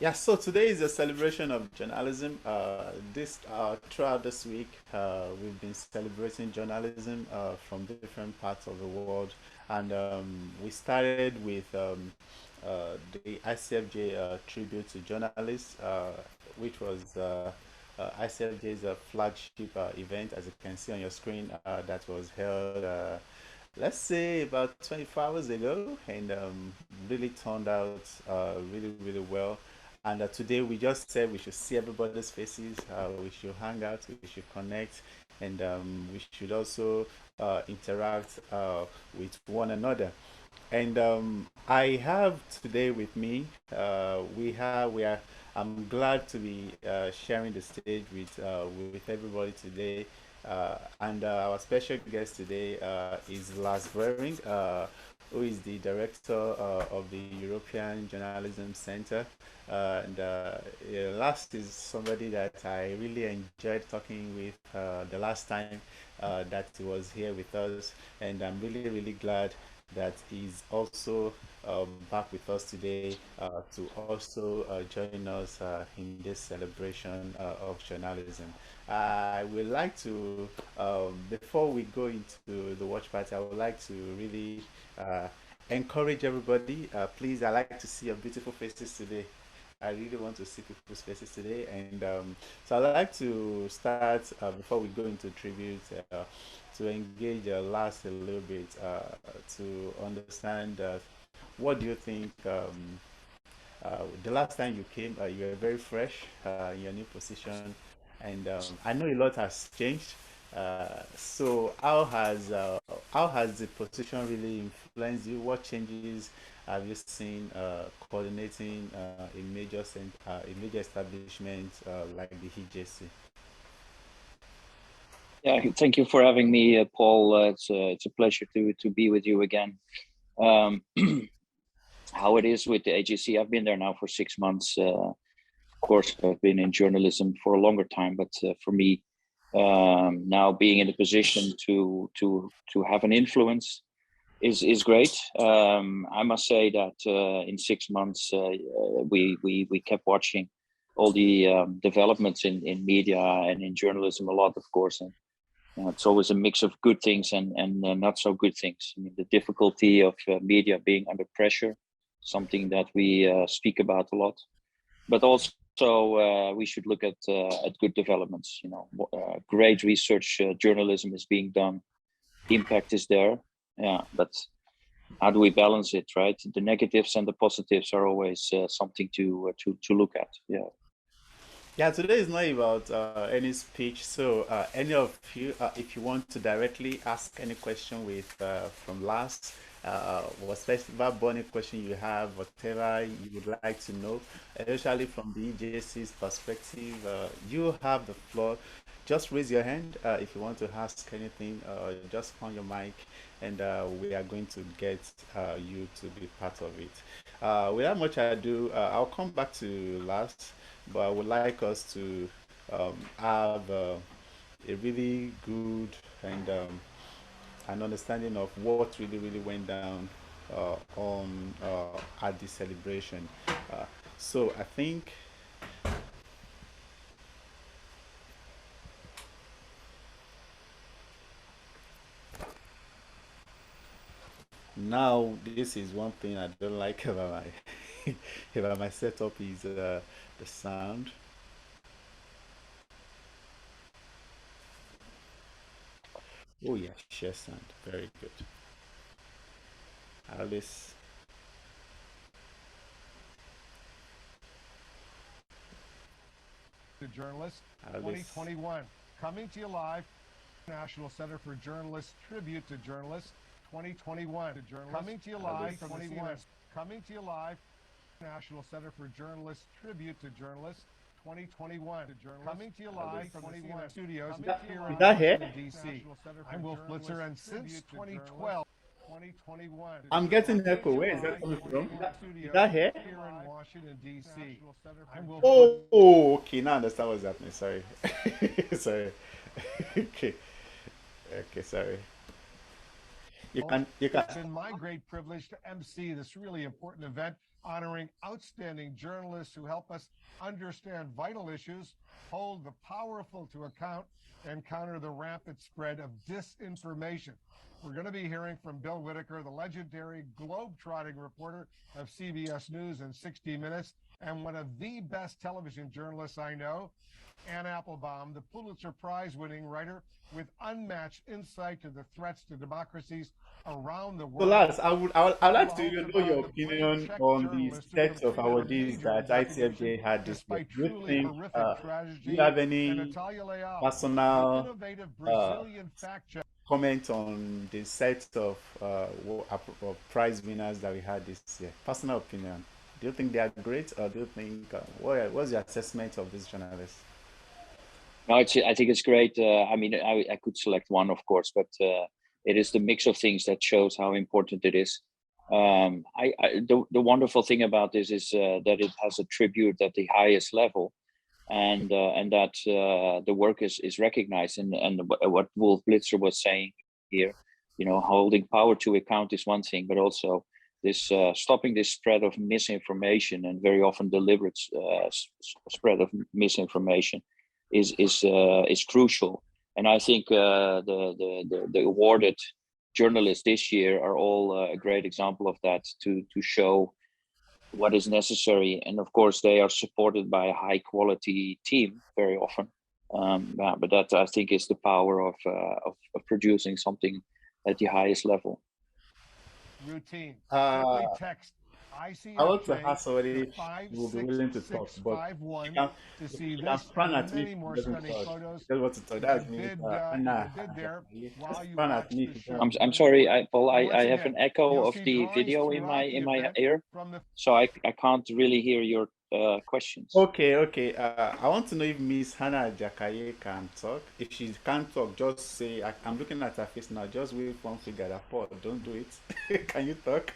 Yeah, so today is a celebration of journalism. This throughout this week, we've been celebrating journalism from different parts of the world, and we started with the ICFJ tribute to journalists, which was ICFJ's flagship event, as you can see on your screen, that was held. Let's say about 24 hours ago, and really turned out really well. And today we just said we should see everybody's faces, we should hang out, we should connect, and we should also interact with one another. And I have today with me, we are, I'm glad to be sharing the stage with everybody today. And our special guest today is Lars Boering, who is the director of the European Journalism Center. And yeah, Lars is somebody that I really enjoyed talking with the last time that he was here with us, and I'm really glad that is also back with us today to also join us in this celebration of journalism. I would like to, before we go into the watch party, I would like to really encourage everybody. Please, I like to see your beautiful faces today. I really want to see people's faces today, and so I'd like to start before we go into tribute to engage last a little bit to understand what do you think. The last time you came, you were very fresh in your new position, and I know a lot has changed. So how has the position really influenced you? What changes have you seen coordinating a major establishment like the HJC? Yeah, thank you for having me, Paul. It's a pleasure to be with you again. Um, how it is with the agency? I've been there now for 6 months. Of course, I've been in journalism for a longer time, but for me, now being in a position to have an influence is great. I must say that in 6 months, we kept watching all the developments in media and in journalism a lot, of course, and it's always a mix of good things and not so good things. I mean, the difficulty of media being under pressure, something that we speak about a lot, but also we should look at good developments. Great research journalism is being done, impact is there. Yeah, but how do we balance it, right? The negatives and the positives are always something to look at. Yeah. Yeah, today is not about any speech. So, any of you, if you want to directly ask any question with from last, whatever burning question you have, whatever you would like to know, especially from the EJC's perspective, you have the floor. Just raise your hand if you want to ask anything. Just on your mic, and we are going to get you to be part of it. Without much ado, I'll come back to last, but I would like us to have a really good and an understanding of what really went down on at the celebration. So I think now this is one thing I don't like about my about my setup is the sound. Oh yeah, share sound, very good. Alice, The Journalist Alice. 2021. Coming to you live, National Center for Journalists Tribute to Journalists 2021. Coming to you live from the CNS. Coming to you live, National Center for Journalists Tribute to Journalists 2021. Coming to you live from the CNS studios here Is in that here? Washington, D.C. I'm Wolf Blitzer, and since 2012, 2021. I'm getting Coming echo. to you Where is that live coming from? Is studios that here? here in Washington, D.C. I'm Wolf Blitzer. Oh, okay. Now I understand what's happening. Sorry. Sorry. Okay. Okay, sorry. You can It's been my great privilege to MC this really important event honoring outstanding journalists who help us understand vital issues, hold the powerful to account, and counter the rampant spread of disinformation. We're going to be hearing from Bill Whitaker, the legendary globe-trotting reporter of CBS News and 60 Minutes, and one of the best television journalists I know, Anne Applebaum, the Pulitzer Prize-winning writer with unmatched insight to the threats to democracies around the world. So, Lars, I'd like to know your opinion on the set of awardees that ICFJ had this year. Do you think, do you have any personal comment on the set of prize winners that we had this year? Personal opinion. Do you think they are great, or do you think, what's your assessment of these journalists? No, I think it's great. I mean, I could select one, of course, but it is the mix of things that shows how important it is. The wonderful thing about this is that it has a tribute at the highest level, and that the work is recognized. And what Wolf Blitzer was saying here, you know, holding power to account is one thing, but also this stopping this spread of misinformation, and very often deliberate spread of misinformation is crucial. And I think the awarded journalists this year are all a great example of that, to show what is necessary. And of course, they are supported by a high quality team very often. But that, I think, is the power of producing something at the highest level. Routine. Simply text ICFJ I want to ask somebody who will be willing to talk, but you can frown at me if he doesn't talk. Just want to talk. That's me. Frown at me. I'm sorry, Paul. I have an echo of the video in my ear, so I can't really hear your questions. Okay. I want to know if Miss Hannah Jakaye can talk. If she can't talk, just say, I'm looking at her face now. Just wave one finger at Paul. Don't do it. Can you talk?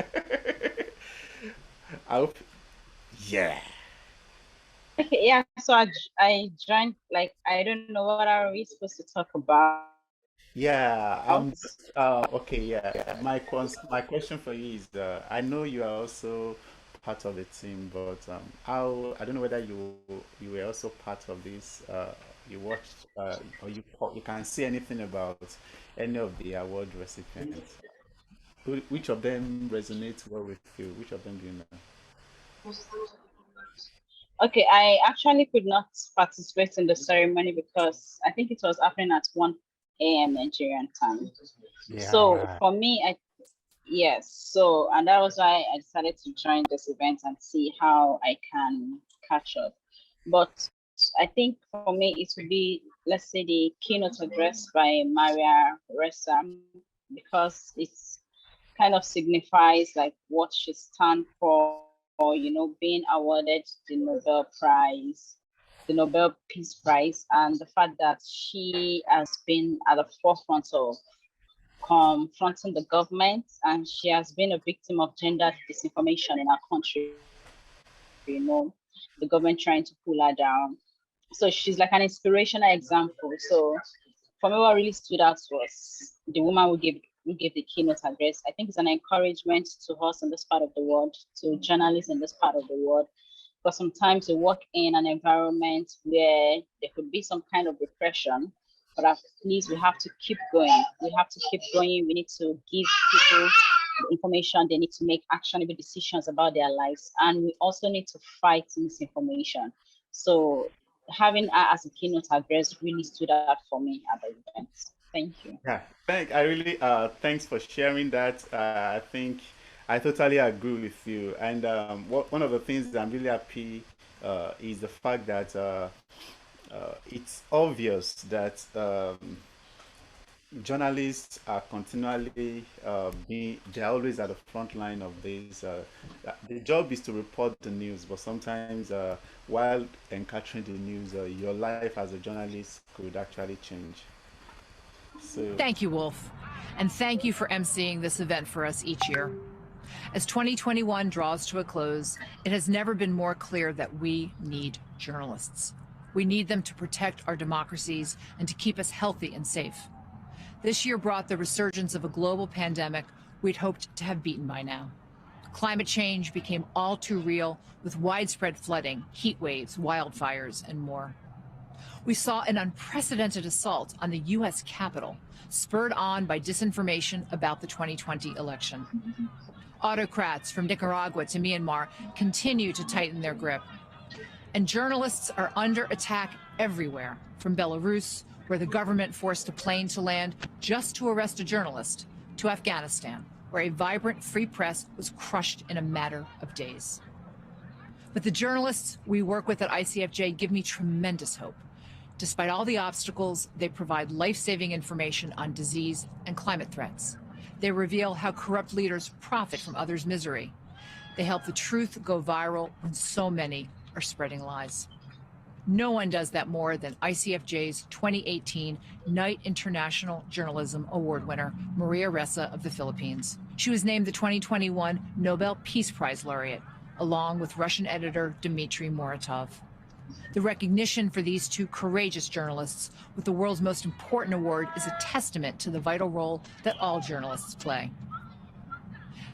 I hope. Yeah. Yeah, so I joined, like, I don't know, what are we supposed to talk about? Yeah, okay, yeah. My question for you is, I know you are also part of the team, but I don't know whether you were also part of this. You watched, or you can say anything about any of the award recipients. Which of them resonates well with you? Which of them do you know? Okay, I actually could not participate in the ceremony because I think it was happening at 1 a.m. Nigerian time. Yeah. So for me, and that was why I decided to join this event and see how I can catch up. But I think for me, it would be, let's say, the keynote address by Maria Ressa, because it's kind of signifies like what she stands for, or, you know, being awarded the Nobel Prize, the Nobel Peace Prize, and the fact that she has been at the forefront of confronting the government, and she has been a victim of gender disinformation in our country. You know, the government trying to pull her down. So she's like an inspirational example. So for me, what really stood out was the woman who gave the keynote address. I think it's an encouragement to us in this part of the world, to journalists in this part of the world, because sometimes we work in an environment where there could be some kind of repression, but at least we have to keep going. We have to keep going. We need to give people the information they need to make actionable decisions about their lives. And we also need to fight misinformation. So having her as a keynote address really stood out for me at the event. Thank you. Yeah, thanks for sharing that. I think I totally agree with you. And one of the things that I'm really happy is the fact that it's obvious that journalists are continually they're always at the front line of this. The job is to report the news, but sometimes while encountering the news, your life as a journalist could actually change. So thank you, Wolf, and thank you for emceeing this event for us each year. As 2021 draws to a close, it has never been more clear that we need journalists. We need them to protect our democracies and to keep us healthy and safe. This year brought the resurgence of a global pandemic we'd hoped to have beaten by now. Climate change became all too real, with widespread flooding, heat waves, wildfires, and more. We saw an unprecedented assault on the U.S. Capitol, spurred on by disinformation about the 2020 election. Autocrats from Nicaragua to Myanmar continue to tighten their grip. And journalists are under attack everywhere, from Belarus, where the government forced a plane to land just to arrest a journalist, to Afghanistan, where a vibrant free press was crushed in a matter of days. But the journalists we work with at ICFJ give me tremendous hope. Despite all the obstacles, they provide life-saving information on disease and climate threats. They reveal how corrupt leaders profit from others' misery. They help the truth go viral when so many are spreading lies. No one does that more than ICFJ's 2018 Knight International Journalism Award winner, Maria Ressa of the Philippines. She was named the 2021 Nobel Peace Prize laureate, along with Russian editor Dmitry Muratov. The recognition for these two courageous journalists with the world's most important award is a testament to the vital role that all journalists play.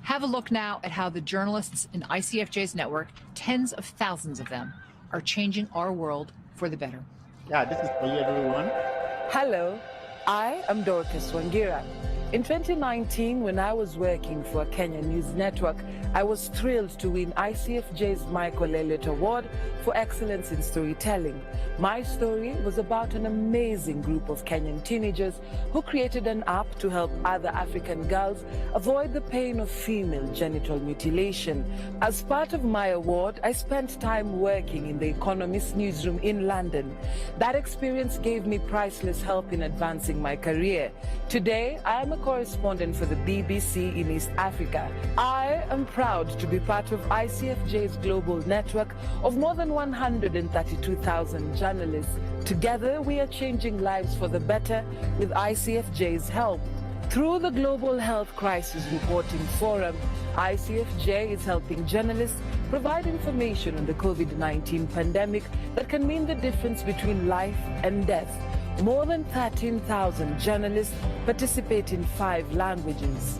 Have a look now at how the journalists in ICFJ's network, tens of thousands of them, are changing our world for the better. Yeah, this is for you, everyone. Hello, I am Dorcas Wangira. In 2019, when I was working for a Kenyan news network, I was thrilled to win ICFJ's Michael Elliott Award for Excellence in Storytelling. My story was about an amazing group of Kenyan teenagers who created an app to help other African girls avoid the pain of female genital mutilation. As part of my award, I spent time working in the Economist newsroom in London. That experience gave me priceless help in advancing my career. Today, I am a correspondent for the BBC in East Africa. I am proud to be part of ICFJ's global network of more than 132,000 journalists. Together, we are changing lives for the better with ICFJ's help. Through the Global Health Crisis Reporting Forum, ICFJ is helping journalists provide information on the COVID-19 pandemic that can mean the difference between life and death. More than 13,000 journalists participate in 5 languages.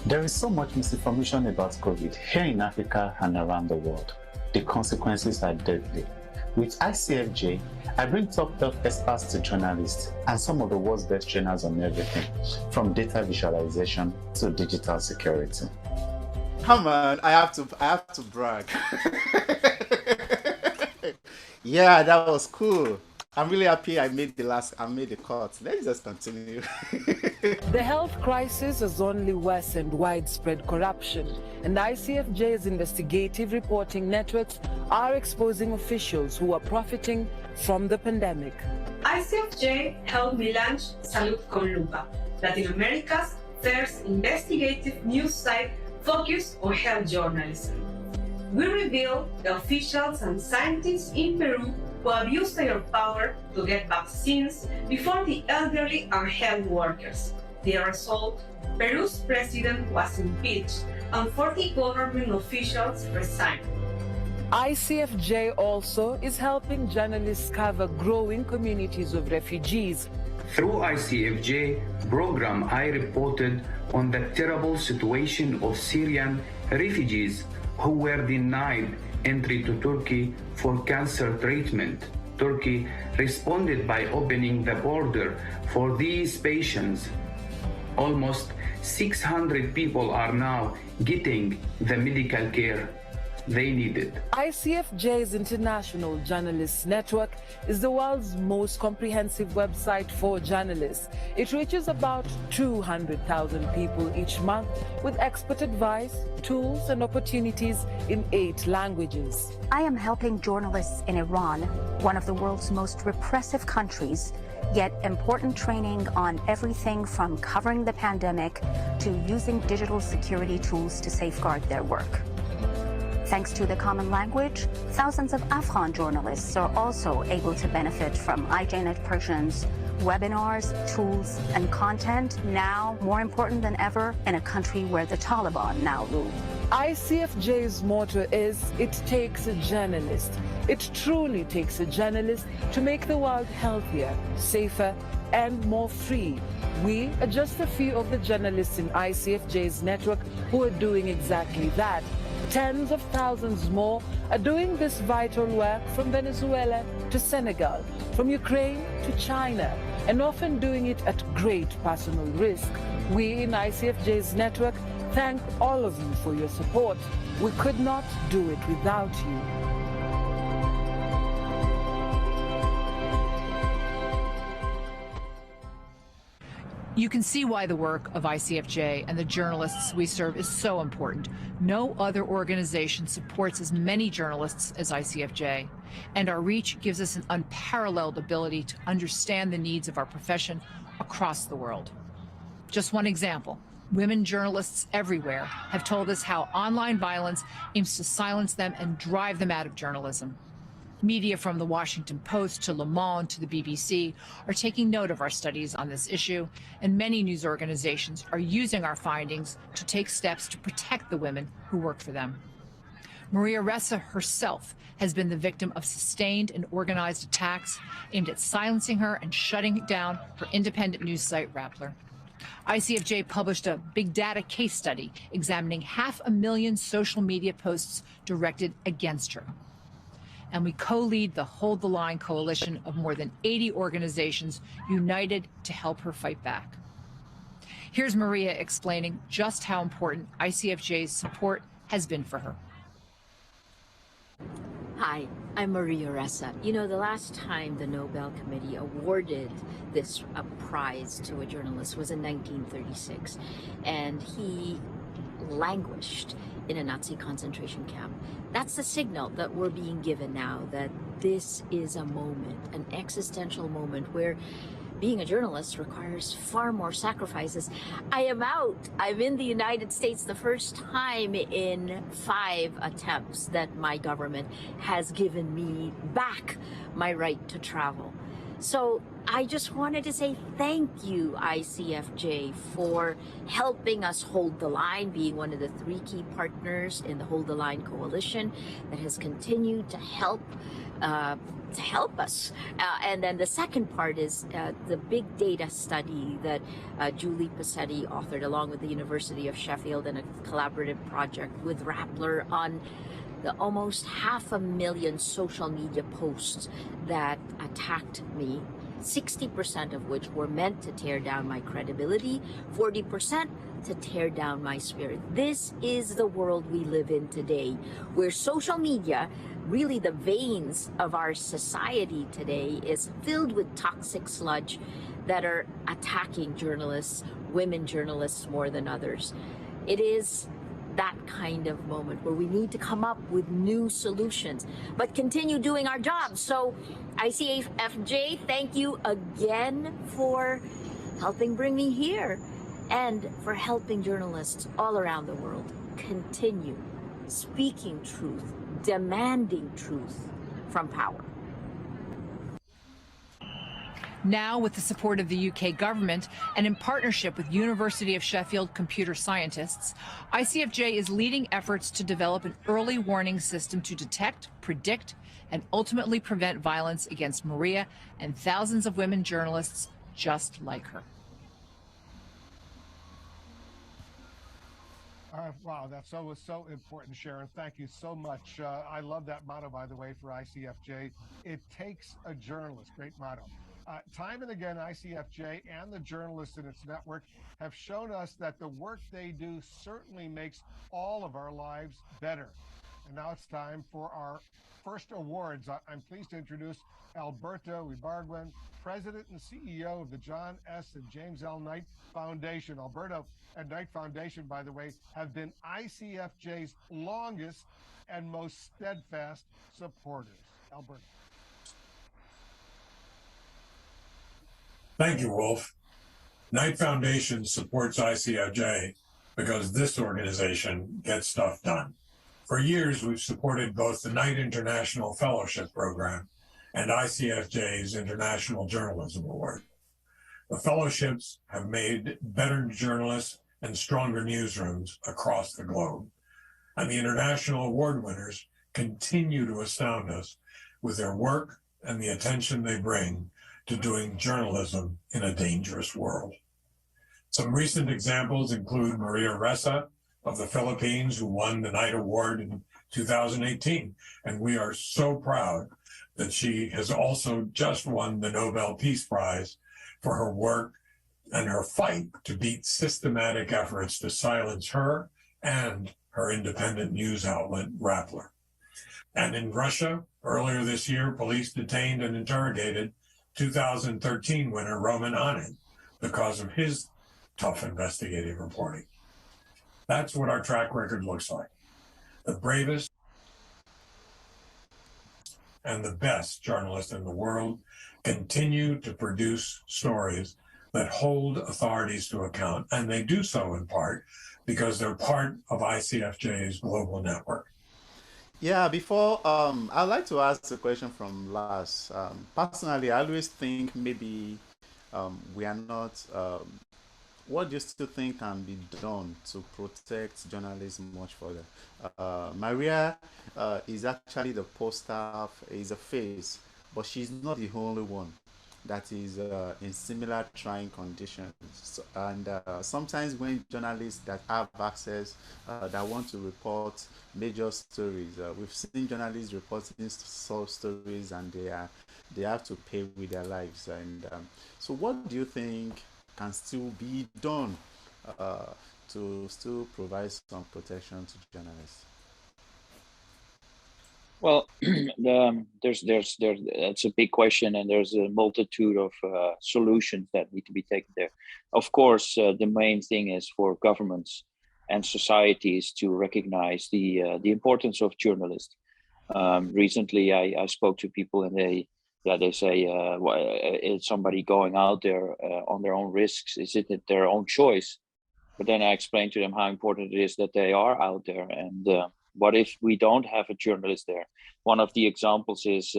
There is so much misinformation about COVID here in Africa and around the world. The consequences are deadly. With ICFJ, I bring top health experts to journalists and some of the world's best trainers on everything, from data visualization to digital security. Come on, I have to brag. Yeah, that was cool. I'm really happy I made the cut. Let's just continue. The health crisis has only worsened widespread corruption, and ICFJ's investigative reporting networks are exposing officials who are profiting from the pandemic. ICFJ helped me launch Salud con Lupa, Latin America's first investigative news site focused on health journalism. We reveal the officials and scientists in Peru who abused their power to get vaccines before the elderly and health workers. The result, Peru's president was impeached and 40 government officials resigned. ICFJ also is helping journalists cover growing communities of refugees. Through ICFJ program, I reported on the terrible situation of Syrian refugees who were denied entry to Turkey for cancer treatment. Turkey responded by opening the border for these patients. Almost 600 people are now getting the medical care they needed. ICFJ's International Journalists Network is the world's most comprehensive website for journalists. It reaches about 200,000 people each month with expert advice, tools, and opportunities in 8 languages. I am helping journalists in Iran, one of the world's most repressive countries, get important training on everything from covering the pandemic to using digital security tools to safeguard their work. Thanks to the common language, thousands of Afghan journalists are also able to benefit from iJNet Persian's webinars, tools, and content, now more important than ever in a country where the Taliban now rule. ICFJ's motto is, it takes a journalist. It truly takes a journalist to make the world healthier, safer, and more free. We are just a few of the journalists in ICFJ's network who are doing exactly that. Tens of thousands more are doing this vital work from Venezuela to Senegal, from Ukraine to China, and often doing it at great personal risk. We in ICFJ's network thank all of you for your support. We could not do it without you. You can see why the work of ICFJ and the journalists we serve is so important. No other organization supports as many journalists as ICFJ, and our reach gives us an unparalleled ability to understand the needs of our profession across the world. Just one example. Women journalists everywhere have told us how online violence aims to silence them and drive them out of journalism. Media from the Washington Post to Le Monde to the BBC are taking note of our studies on this issue, and many news organizations are using our findings to take steps to protect the women who work for them. Maria Ressa herself has been the victim of sustained and organized attacks aimed at silencing her and shutting down her independent news site, Rappler. ICFJ published a big data case study examining 500,000 social media posts directed against her. And we co-lead the Hold the Line coalition of more than 80 organizations united to help her fight back. Here's Maria explaining just how important ICFJ's support has been for her. Hi, I'm Maria Ressa. You know, the last time the Nobel Committee awarded this prize to a journalist was in 1936, and he languished in a Nazi concentration camp. That's the signal that we're being given now, that this is a moment, an existential moment where being a journalist requires far more sacrifices. I am out. I'm in the United States the first time in 5 attempts that my government has given me back my right to travel. So I just wanted to say thank you, ICFJ, for helping us hold the line, being one of the 3 key partners in the Hold the Line coalition that has continued to help us. And then the second part is the big data study that Julie Passetti authored along with the University of Sheffield in a collaborative project with Rappler on the almost 500,000 social media posts that attacked me, 60% of which were meant to tear down my credibility, 40% to tear down my spirit. This is the world we live in today, where social media, really the veins of our society today, is filled with toxic sludge that are attacking journalists, women journalists more than others. It is that kind of moment where we need to come up with new solutions, but continue doing our jobs. So ICFJ, thank you again for helping bring me here and for helping journalists all around the world continue speaking truth, demanding truth from power. Now, with the support of the UK government and in partnership with University of Sheffield computer scientists, ICFJ is leading efforts to develop an early warning system to detect, predict, and ultimately prevent violence against Maria and thousands of women journalists just like her. Wow, that's so important, Sharon. Thank you so much. I love that motto, by the way, for ICFJ. It takes a journalist. Great motto. Time and again, ICFJ and the journalists in its network have shown us that the work they do certainly makes all of our lives better. And now it's time for our first awards. I'm pleased to introduce Alberto Ibargüen, President and CEO of the John S. and James L. Knight Foundation. Alberto and Knight Foundation, by the way, have been ICFJ's longest and most steadfast supporters. Alberto. Thank you, Wolf. Knight Foundation supports ICFJ because this organization gets stuff done. For years, we've supported both the Knight International Fellowship Program and ICFJ's International Journalism Award. The fellowships have made better journalists and stronger newsrooms across the globe. And the international award winners continue to astound us with their work and the attention they bring to doing journalism in a dangerous world. Some recent examples include Maria Ressa of the Philippines, who won the Knight Award in 2018. And we are so proud that she has also just won the Nobel Peace Prize for her work and her fight to beat systematic efforts to silence her and her independent news outlet, Rappler. And in Russia, earlier this year, police detained and interrogated 2013 winner Roman Anin because of his tough investigative reporting. That's what our track record looks like. The bravest and the best journalists in the world continue to produce stories that hold authorities to account, and they do so in part because they're part of ICFJ's global network. Yeah, before I'd like to ask a question from Lars. Personally, I always think maybe we are not. What do you still think can be done to protect journalism much further? Maria is actually the poster, is a face, but she's not the only one that is in similar trying conditions. So, and sometimes when journalists that have access, that want to report major stories, we've seen journalists reporting stories, and they have to pay with their lives. And so, what do you think can still be done to still provide some protection to journalists? Well, it's a big question, and there's a multitude of solutions that need to be taken there. Of course, the main thing is for governments and societies to recognize the importance of journalists. Recently, I spoke to people, and they say, is somebody going out there on their own risks? Is it their own choice? But then I explained to them how important it is that they are out there, and what if we don't have a journalist there? One of the examples is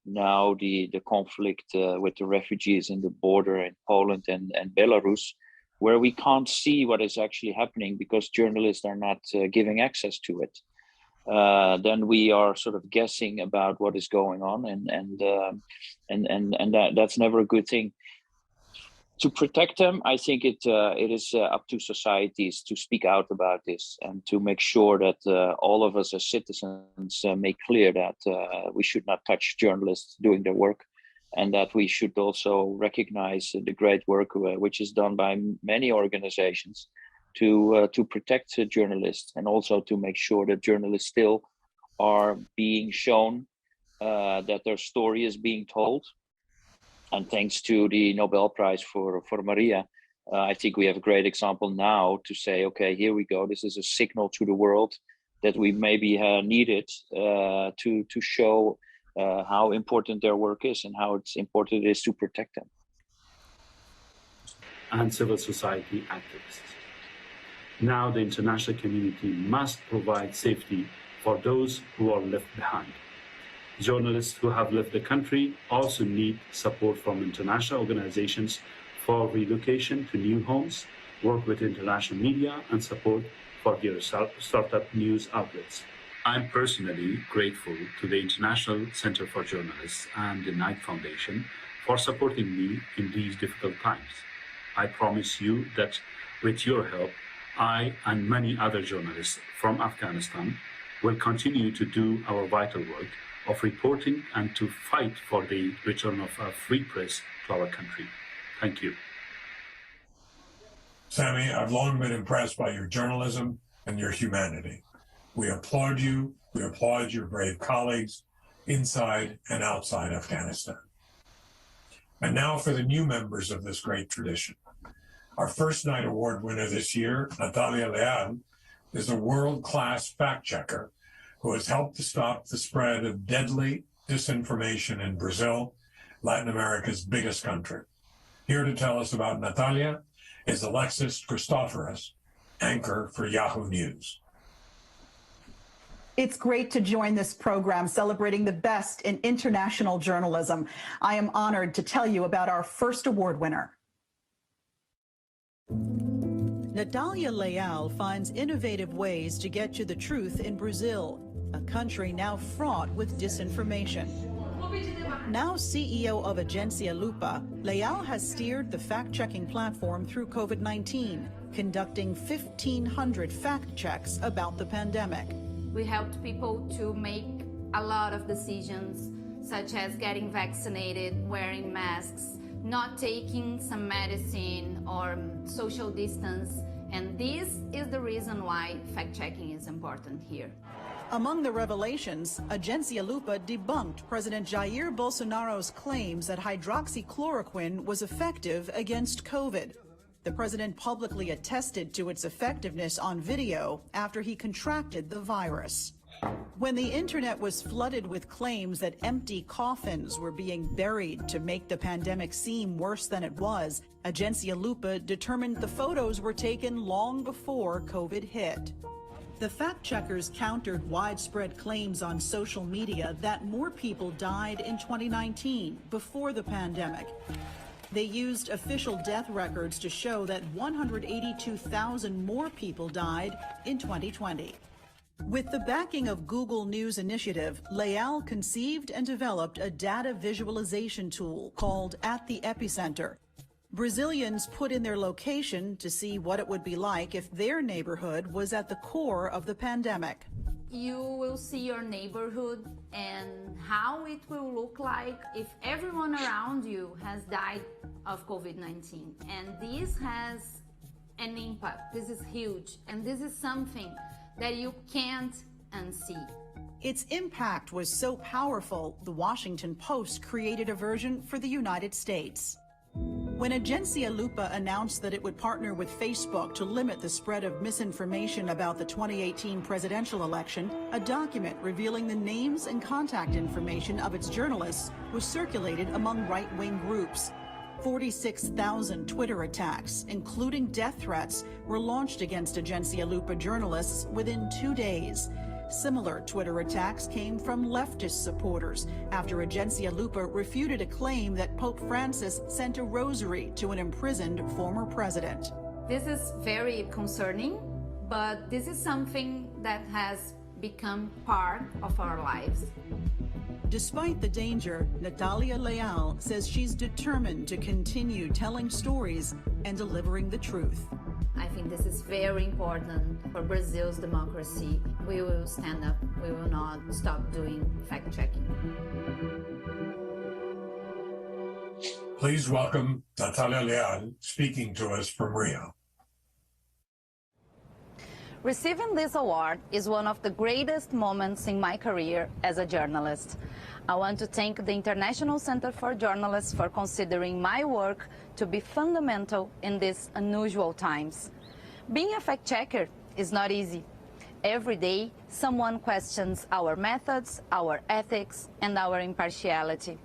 now the conflict with the refugees in the border in Poland and Belarus, where we can't see what is actually happening because journalists are not giving access to it. Then we are sort of guessing about what is going on, and that's never a good thing. To protect them, I think it is up to societies to speak out about this and to make sure that all of us as citizens make clear that we should not touch journalists doing their work, and that we should also recognize the great work which is done by many organizations to protect journalists, and also to make sure that journalists still are being shown that their story is being told. And thanks to the Nobel Prize for Maria, I think we have a great example now to say, okay, here we go. This is a signal to the world that we maybe need it to show how important their work is and how important it is to protect them. And civil society activists. Now the international community must provide safety for those who are left behind. Journalists who have left the country also need support from international organizations for relocation to new homes, work with international media, and support for their startup news outlets. I'm personally grateful to the International Center for Journalists and the Knight Foundation for supporting me in these difficult times. I promise you that with your help, I and many other journalists from Afghanistan will continue to do our vital work of reporting and to fight for the return of a free press to our country. Thank you. Sammy, I've long been impressed by your journalism and your humanity. We applaud you. We applaud your brave colleagues inside and outside Afghanistan. And now for the new members of this great tradition. Our first Knight Award winner this year, Natália Leal, is a world-class fact-checker who has helped to stop the spread of deadly disinformation in Brazil, Latin America's biggest country. Here to tell us about Natália is Alexis Christoforous, anchor for Yahoo News. It's great to join this program celebrating the best in international journalism. I am honored to tell you about our first award winner. Natália Leal finds innovative ways to get to the truth in Brazil, a country now fraught with disinformation. Now CEO of Agência Lupa, Leal has steered the fact-checking platform through COVID-19, conducting 1,500 fact checks about the pandemic. We helped people to make a lot of decisions, such as getting vaccinated, wearing masks, not taking some medicine or social distance. And this is the reason why fact-checking is important here. Among the revelations, Agência Lupa debunked President Jair Bolsonaro's claims that hydroxychloroquine was effective against COVID. The president publicly attested to its effectiveness on video after he contracted the virus. When the internet was flooded with claims that empty coffins were being buried to make the pandemic seem worse than it was, Agência Lupa determined the photos were taken long before COVID hit. The fact-checkers countered widespread claims on social media that more people died in 2019, before the pandemic. They used official death records to show that 182,000 more people died in 2020. With the backing of Google News Initiative, Leal conceived and developed a data visualization tool called At the Epicenter. Brazilians put in their location to see what it would be like if their neighborhood was at the core of the pandemic. You will see your neighborhood and how it will look like if everyone around you has died of COVID-19. And this has an impact. This is huge. And this is something that you can't unsee. Its impact was so powerful, the Washington Post created a version for the United States. When Agência Lupa announced that it would partner with Facebook to limit the spread of misinformation about the 2018 presidential election, a document revealing the names and contact information of its journalists was circulated among right-wing groups. 46,000 Twitter attacks, including death threats, were launched against Agência Lupa journalists within 2 days. Similar Twitter attacks came from leftist supporters after Agência Lupa refuted a claim that Pope Francis sent a rosary to an imprisoned former president. This is very concerning, but this is something that has become part of our lives. Despite the danger, Natália Leal says she's determined to continue telling stories and delivering the truth. I think this is very important for Brazil's democracy. We will stand up. We will not stop doing fact-checking. Please welcome Natália Leal speaking to us from Rio. Receiving this award is one of the greatest moments in my career as a journalist. I want to thank the International Center for Journalists for considering my work to be fundamental in these unusual times. Being a fact-checker is not easy. Every day, someone questions our methods, our ethics, and our impartiality.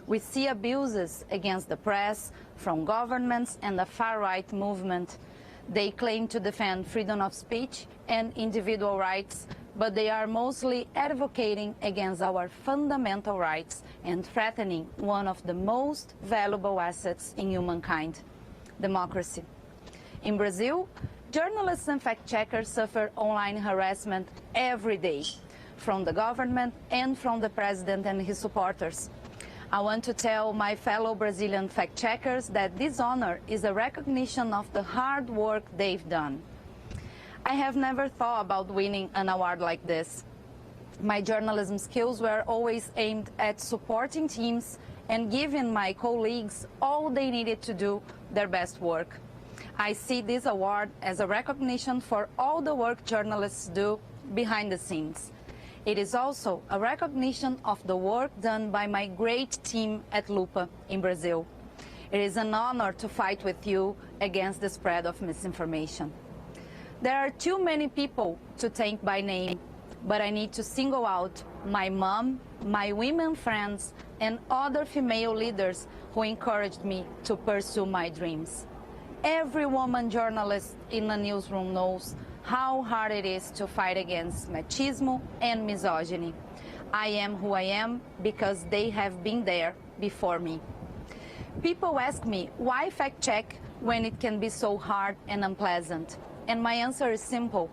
We see abuses against the press from governments and the far-right movement. They claim to defend freedom of speech and individual rights, but they are mostly advocating against our fundamental rights and threatening one of the most valuable assets in humankind, democracy. In Brazil, journalists and fact-checkers suffer online harassment every day, from the government and from the president and his supporters. I want to tell my fellow Brazilian fact-checkers that this honor is a recognition of the hard work they've done. I have never thought about winning an award like this. My journalism skills were always aimed at supporting teams and giving my colleagues all they needed to do their best work. I see this award as a recognition for all the work journalists do behind the scenes. It is also a recognition of the work done by my great team at Lupa in Brazil. It is an honor to fight with you against the spread of misinformation. There are too many people to thank by name, but I need to single out my mom, my women friends, and other female leaders who encouraged me to pursue my dreams. Every woman journalist in the newsroom knows how hard it is to fight against machismo and misogyny. I am who I am because they have been there before me. People ask me why fact check when it can be so hard and unpleasant? And my answer is simple.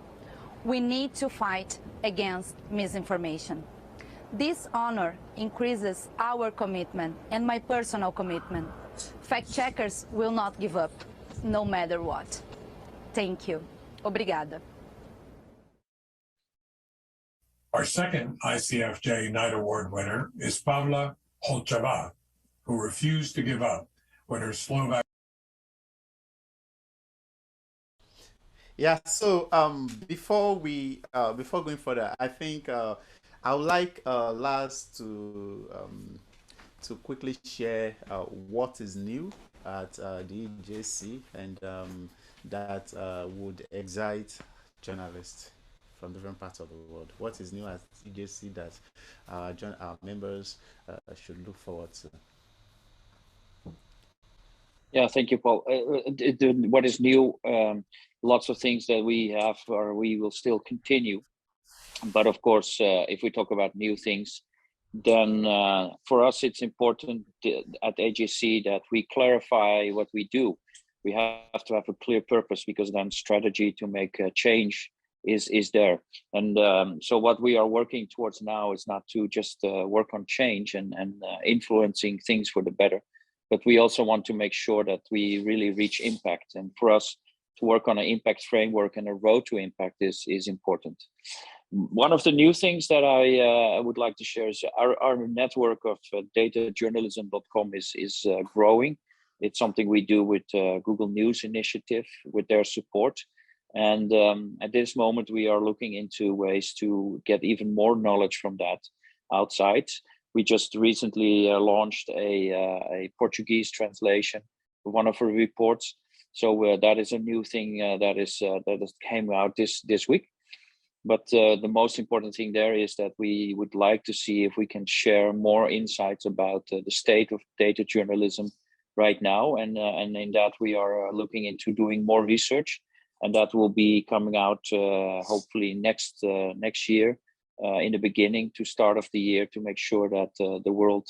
We need to fight against misinformation. This honor increases our commitment and my personal commitment. Fact-checkers will not give up, no matter what. Thank you. Obrigada. Our second ICFJ Knight Award winner is Pavla Holcová, who refused to give up when her Slovak. Yeah, so before going further, I think I would like Lars to quickly share what is new at the EJC and that would excite journalists from different parts of the world. What is new at EJC that our members should look forward to? Yeah, thank you, Paul. What is new? Lots of things that we have, or we will still continue. But of course, if we talk about new things, then for us, it's important at AJC that we clarify what we do. We have to have a clear purpose, because then strategy to make a change is there. And so what we are working towards now is not to just work on change and influencing things for the better, but we also want to make sure that we really reach impact. And for us to work on an impact framework and a road to impact is important. One of the new things that I would like to share is our network of datajournalism.com is growing. It's something we do with Google News Initiative with their support. And at this moment, we are looking into ways to get even more knowledge from that outside. We just recently launched a Portuguese translation of one of our reports. So that is a new thing that came out this week. But the most important thing there is that we would like to see if we can share more insights about the state of data journalism right now. And in that we are looking into doing more research, and that will be coming out hopefully next year in the beginning to start of the year, to make sure that the world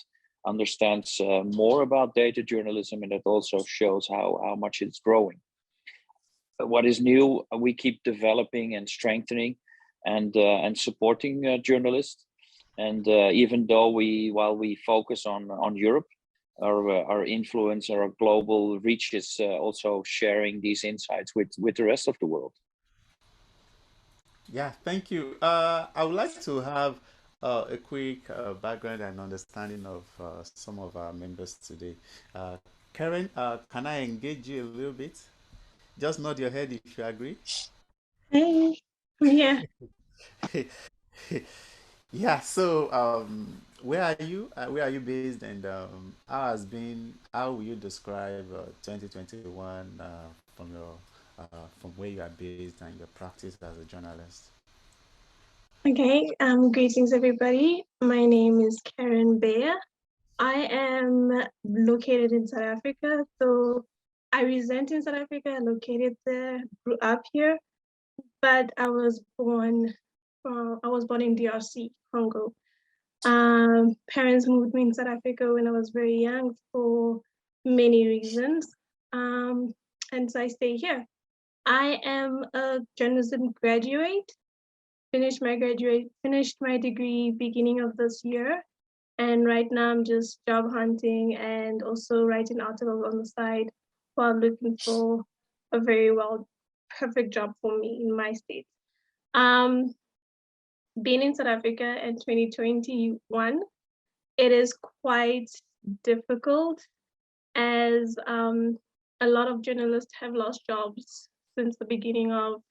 understands more about data journalism, and it also shows how much it's growing. What is new, we keep developing and strengthening and supporting journalists. And even though while we focus on Europe, our influence, our global reach is also sharing these insights with the rest of the world. Yeah, thank you. I would like to have a quick background and understanding of some of our members today. Karen, can I engage you a little bit? Just nod your head if you agree. Hey, yeah. Yeah, so where are you? Where are you based, and how will you describe 2021 from where you are based and your practice as a journalist? Okay, greetings everybody. My name is Karen Beyer. I am located in South Africa. So I reside in South Africa, located there, grew up here, but I was born in DRC, Congo. Parents moved me in South Africa when I was very young for many reasons. And so I stay here. I am a journalism graduate. Finished my degree beginning of this year. And right now I'm just job hunting and also writing articles on the side while looking for a perfect job for me in my state. Being in South Africa in 2021, it is quite difficult as a lot of journalists have lost jobs since the beginning of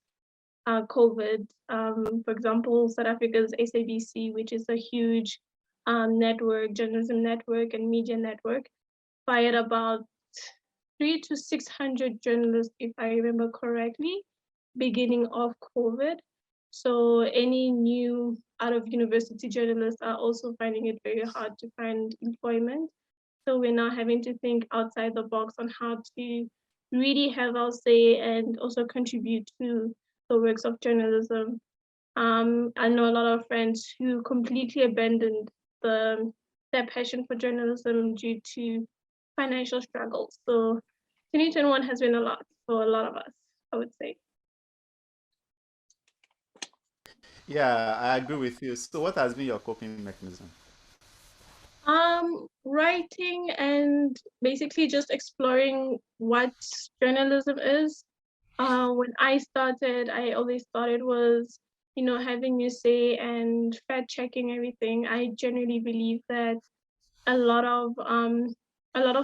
COVID. For example, South Africa's SABC, which is a huge journalism network and media network, fired about 300 to 600 journalists, if I remember correctly, beginning of COVID. So any new out of university journalists are also finding it very hard to find employment. So we're now having to think outside the box on how to really have our say and also contribute to the works of journalism. I know a lot of friends who completely abandoned their passion for journalism due to financial struggles. So 2021 has been a lot for a lot of us, I would say. Yeah, I agree with you. So what has been your coping mechanism? Writing and basically just exploring what journalism is. When I started, I always thought it was, having your say and fact checking everything. I genuinely believe that a lot of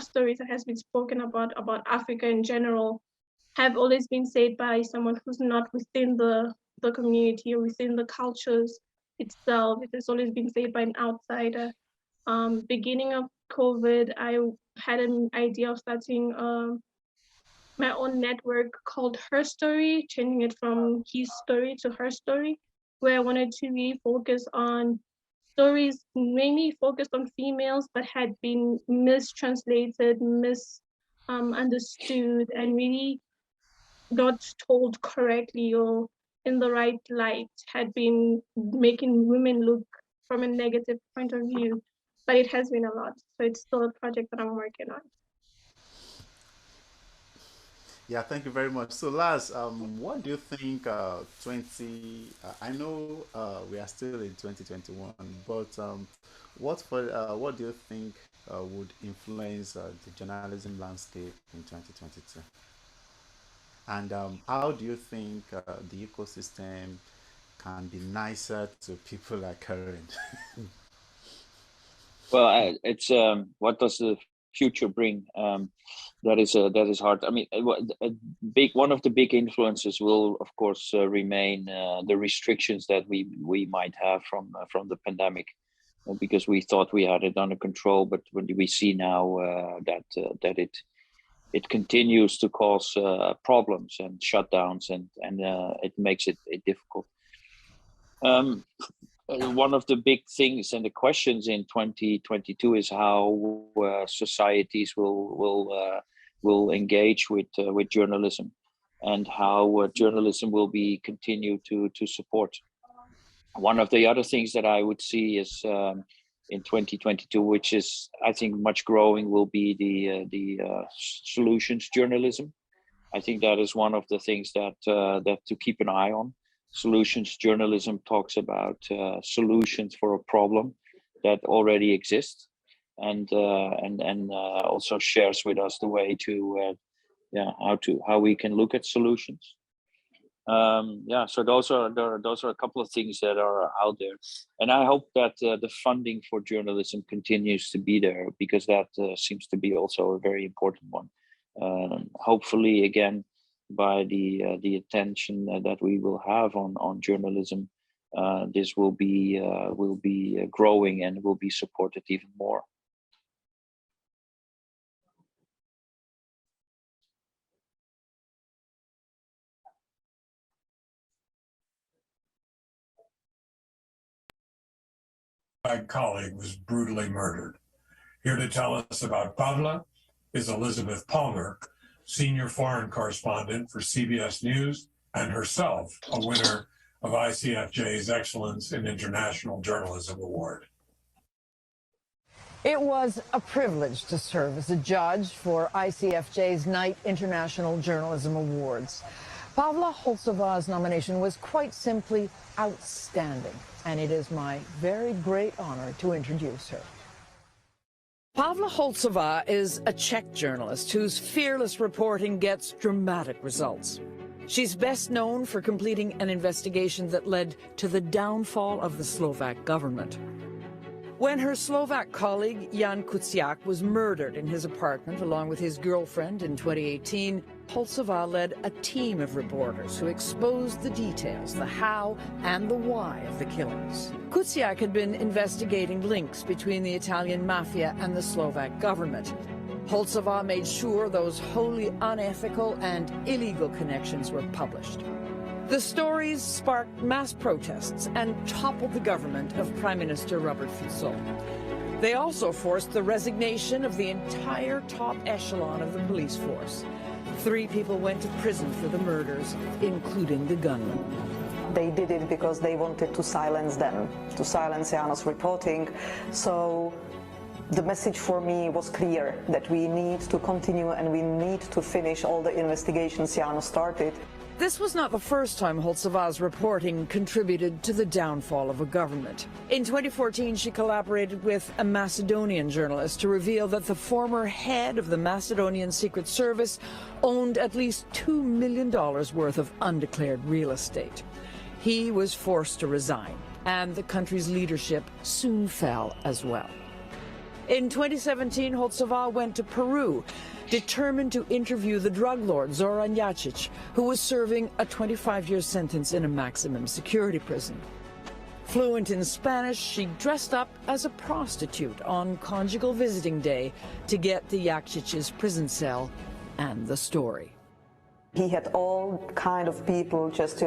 stories that has been spoken about Africa in general have always been said by someone who's not within the community or within the cultures itself. It has always been said by an outsider. Beginning of COVID, I had an idea of starting my own network called Her Story, changing it from his story to her story, where I wanted to really focus on stories mainly focused on females, but had been mistranslated, misunderstood, and really not told correctly or in the right light, had been making women look from a negative point of view. But it has been a lot. So it's still a project that I'm working on. Yeah, thank you very much. So Lars, what do you think I know we are still in 2021, but what do you think would influence the journalism landscape in 2022? And how do you think the ecosystem can be nicer to people like Karen? Well, it's what does the future bring? That is hard. I mean, one of the big influences will, of course, remain the restrictions that we might have from the pandemic, because we thought we had it under control, but when we see now that it continues to cause problems and shutdowns, and it makes it difficult. One of the big things and the questions in 2022 is how societies will engage with journalism, and how journalism will be continued to support. One of the other things that I would see is in 2022, which is I think much growing, will be the solutions journalism. I think that is one of the things that to keep an eye on. Solutions journalism talks about solutions for a problem that already exists, and also shares with us the way to how we can look at solutions. So those are a couple of things that are out there, and I hope that the funding for journalism continues to be there, because that seems to be also a very important one. Hopefully, again, by the attention that we will have on journalism, this will be growing and will be supported even more. My colleague was brutally murdered. Here to tell us about Pavla is Elizabeth Palmer, senior foreign correspondent for CBS News, and herself a winner of ICFJ's Excellence in International Journalism Award. It was a privilege to serve as a judge for ICFJ's Knight International Journalism Awards. Pavla Holcová's nomination was quite simply outstanding, and it is my very great honor to introduce her. Pavla Holcová is a Czech journalist whose fearless reporting gets dramatic results. She's best known for completing an investigation that led to the downfall of the Slovak government. When her Slovak colleague Jan Kuciak was murdered in his apartment along with his girlfriend in 2018, Holcová led a team of reporters who exposed the details, the how and the why of the killings. Kuciak had been investigating links between the Italian mafia and the Slovak government. Holcová made sure those wholly unethical and illegal connections were published. The stories sparked mass protests and toppled the government of Prime Minister Robert Fico. They also forced the resignation of the entire top echelon of the police force. 3 people went to prison for the murders, including the gunman. They did it because they wanted to silence them, to silence János reporting. So The message for me was clear, that we need to continue and we need to finish all the investigations Jano started. This was not the first time Holcová's reporting contributed to the downfall of a government. In 2014, she collaborated with a Macedonian journalist to reveal that the former head of the Macedonian Secret Service owned at least $2 million worth of undeclared real estate. He was forced to resign, and the country's leadership soon fell as well. In 2017, Holcová went to Peru, determined to interview the drug lord Zoran Jacic, who was serving a 25-year sentence in a maximum security prison. Fluent in Spanish, she dressed up as a prostitute on conjugal visiting day to get to Jacic's prison cell and the story. He had all kind of people just,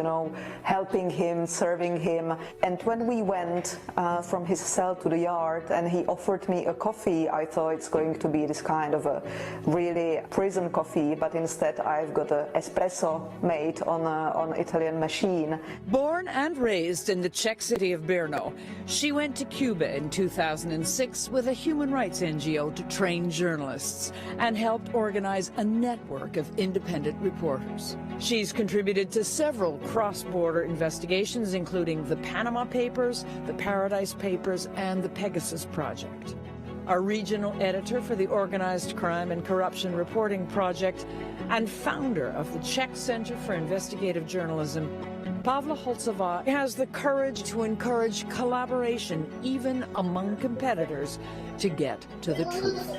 helping him, serving him. And when we went from his cell to the yard and he offered me a coffee, I thought it's going to be this kind of a really prison coffee, but instead I've got an espresso made on an Italian machine. Born and raised in the Czech city of Brno, she went to Cuba in 2006 with a human rights NGO to train journalists and helped organize a network of independent reporters. She's contributed to several cross-border investigations, including the Panama Papers, the Paradise Papers, and the Pegasus Project. A regional editor for the Organized Crime and Corruption Reporting Project and founder of the Czech Center for Investigative Journalism, Pavla Holcová has the courage to encourage collaboration even among competitors to get to the truth.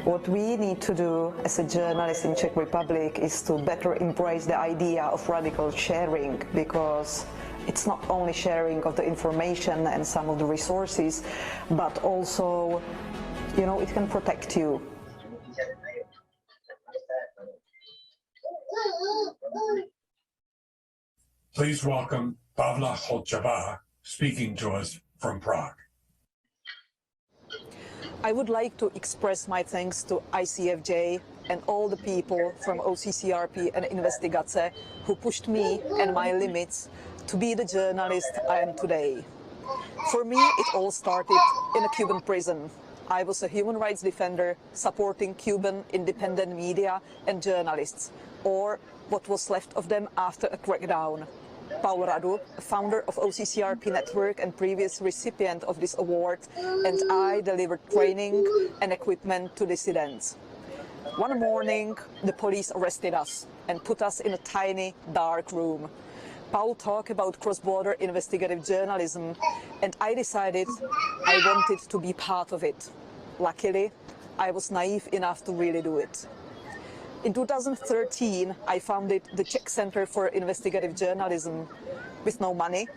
What we need to do as a journalist in Czech Republic is to better embrace the idea of radical sharing, because it's not only sharing of the information and some of the resources, but also, it can protect you. Please welcome Pavla Holcová, speaking to us from Prague. I would like to express my thanks to ICFJ and all the people from OCCRP and Investigace who pushed me and my limits to be the journalist I am today. For me, it all started in a Cuban prison. I was a human rights defender supporting Cuban independent media and journalists, or what was left of them after a crackdown. Paul Radu, founder of OCCRP Network and previous recipient of this award, and I delivered training and equipment to dissidents. One morning, the police arrested us and put us in a tiny, dark room. Paul talked about cross-border investigative journalism, and I decided I wanted to be part of it. Luckily, I was naive enough to really do it. In 2013, I founded the Czech Center for Investigative Journalism with no money,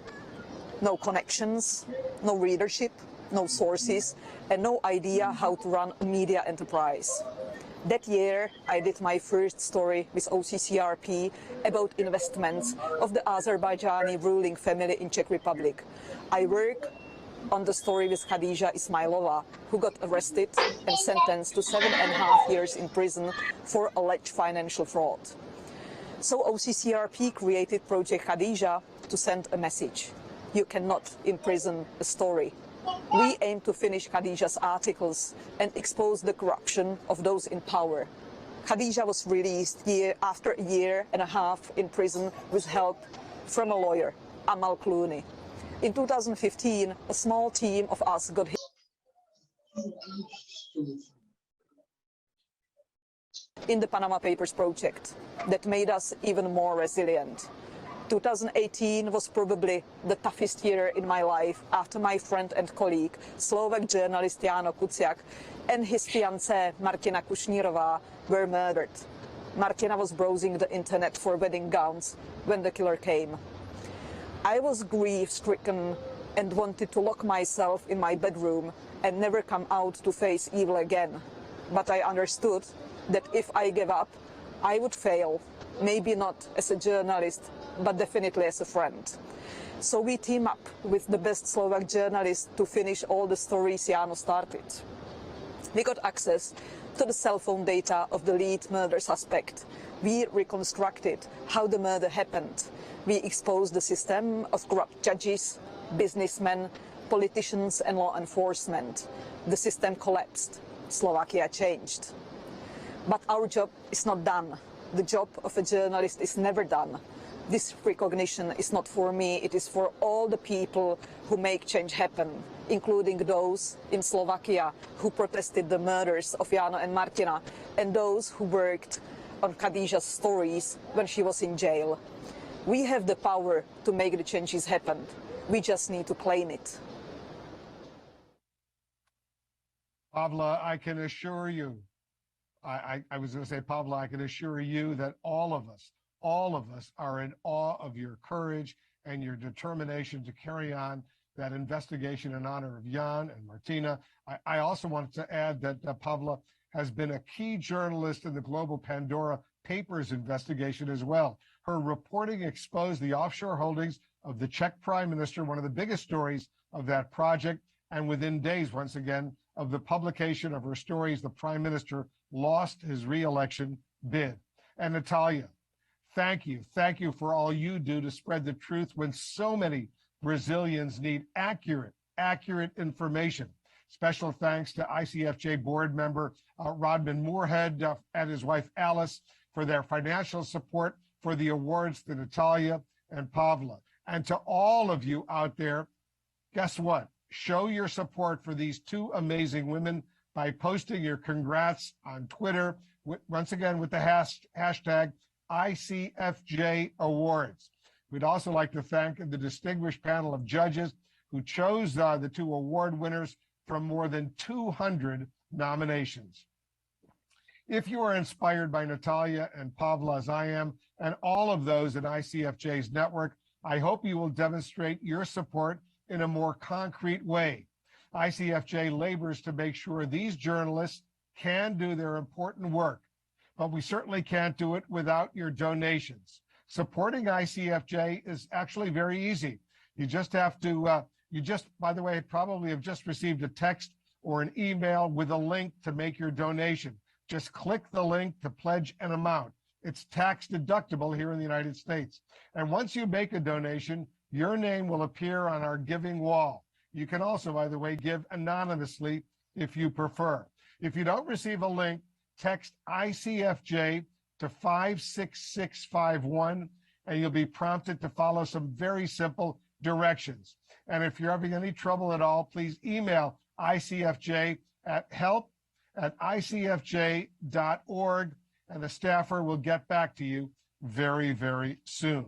no connections, no readership, no sources, and no idea how to run a media enterprise. That year, I did my first story with OCCRP about investments of the Azerbaijani ruling family in Czech Republic. I work on the story with Khadija Ismailova, who got arrested and sentenced to 7.5 years in prison for alleged financial fraud. So OCCRP created Project Khadija to send a message. You cannot imprison a story. We aim to finish Khadija's articles and expose the corruption of those in power. Khadija was released after a year and a half in prison with help from a lawyer, Amal Clooney. In 2015, a small team of us got hit in the Panama Papers project that made us even more resilient. 2018 was probably the toughest year in my life after my friend and colleague, Slovak journalist Jano Kuciak, and his fiancée Martina Kušnírová were murdered. Martina was browsing the internet for wedding gowns when the killer came. I was grief-stricken and wanted to lock myself in my bedroom and never come out to face evil again. But I understood that if I gave up, I would fail, maybe not as a journalist, but definitely as a friend. So we team up with the best Slovak journalists to finish all the stories Jano started. We got access to the cell phone data of the lead murder suspect. We reconstructed how the murder happened. We exposed the system of corrupt judges, businessmen, politicians and law enforcement. The system collapsed. Slovakia changed. But our job is not done. The job of a journalist is never done. This recognition is not for me, it is for all the people who make change happen, including those in Slovakia who protested the murders of Jano and Martina, and those who worked on Khadijah's stories when she was in jail. We have the power to make the changes happen. We just need to claim it. Pavla, I can assure you, I was going to say, Pavla, I can assure you that all of us are in awe of your courage and your determination to carry on that investigation in honor of Jan and Martina. I also wanted to add that Pavla has been a key journalist in the Global Pandora Papers investigation as well. Her reporting exposed the offshore holdings of the Czech Prime Minister, one of the biggest stories of that project, and within days, once again, of the publication of her stories, the Prime Minister lost his re-election bid. And Natália, thank you. Thank you for all you do to spread the truth when so many Brazilians need accurate information. Special thanks to ICFJ board member Rodman Moorhead and his wife Alice for their financial support for the awards to Natália and Pavla. And to all of you out there, guess what? Show your support for these two amazing women by posting your congrats on Twitter, once again with the hashtag ICFJ Awards. We'd also like to thank the distinguished panel of judges who chose the two award winners from more than 200 nominations. If you are inspired by Natália and Pavla as I am, and all of those in ICFJ's network, I hope you will demonstrate your support in a more concrete way. ICFJ labors to make sure these journalists can do their important work, but we certainly can't do it without your donations. Supporting ICFJ is actually very easy. You just have to, by the way, probably have just received a text or an email with a link to make your donation. Just click the link to pledge an amount. It's tax deductible here in the United States. And once you make a donation, your name will appear on our giving wall. You can also, by the way, give anonymously if you prefer. If you don't receive a link, text ICFJ to 56651, and you'll be prompted to follow some very simple directions. And if you're having any trouble at all, please email ICFJ at help@icfj.org, and a staffer will get back to you very, very soon.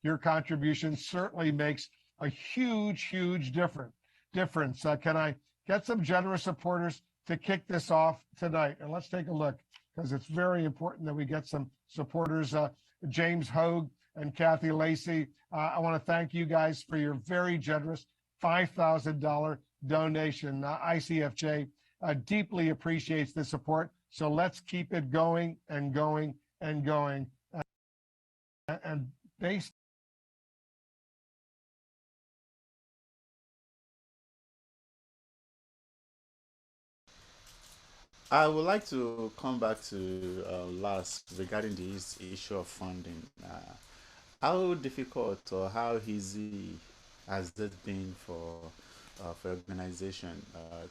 Your contribution certainly makes a huge difference. Can I get some generous supporters to kick this off tonight? And let's take a look, because it's very important that we get some supporters. James Hogue and Kathy Lacey, I want to thank you guys for your very generous $5,000 donation. ICFJ deeply appreciates the support, so let's keep it going and going and going. And based I would like to come back to Lars regarding this issue of funding. How difficult or how easy has it been for organization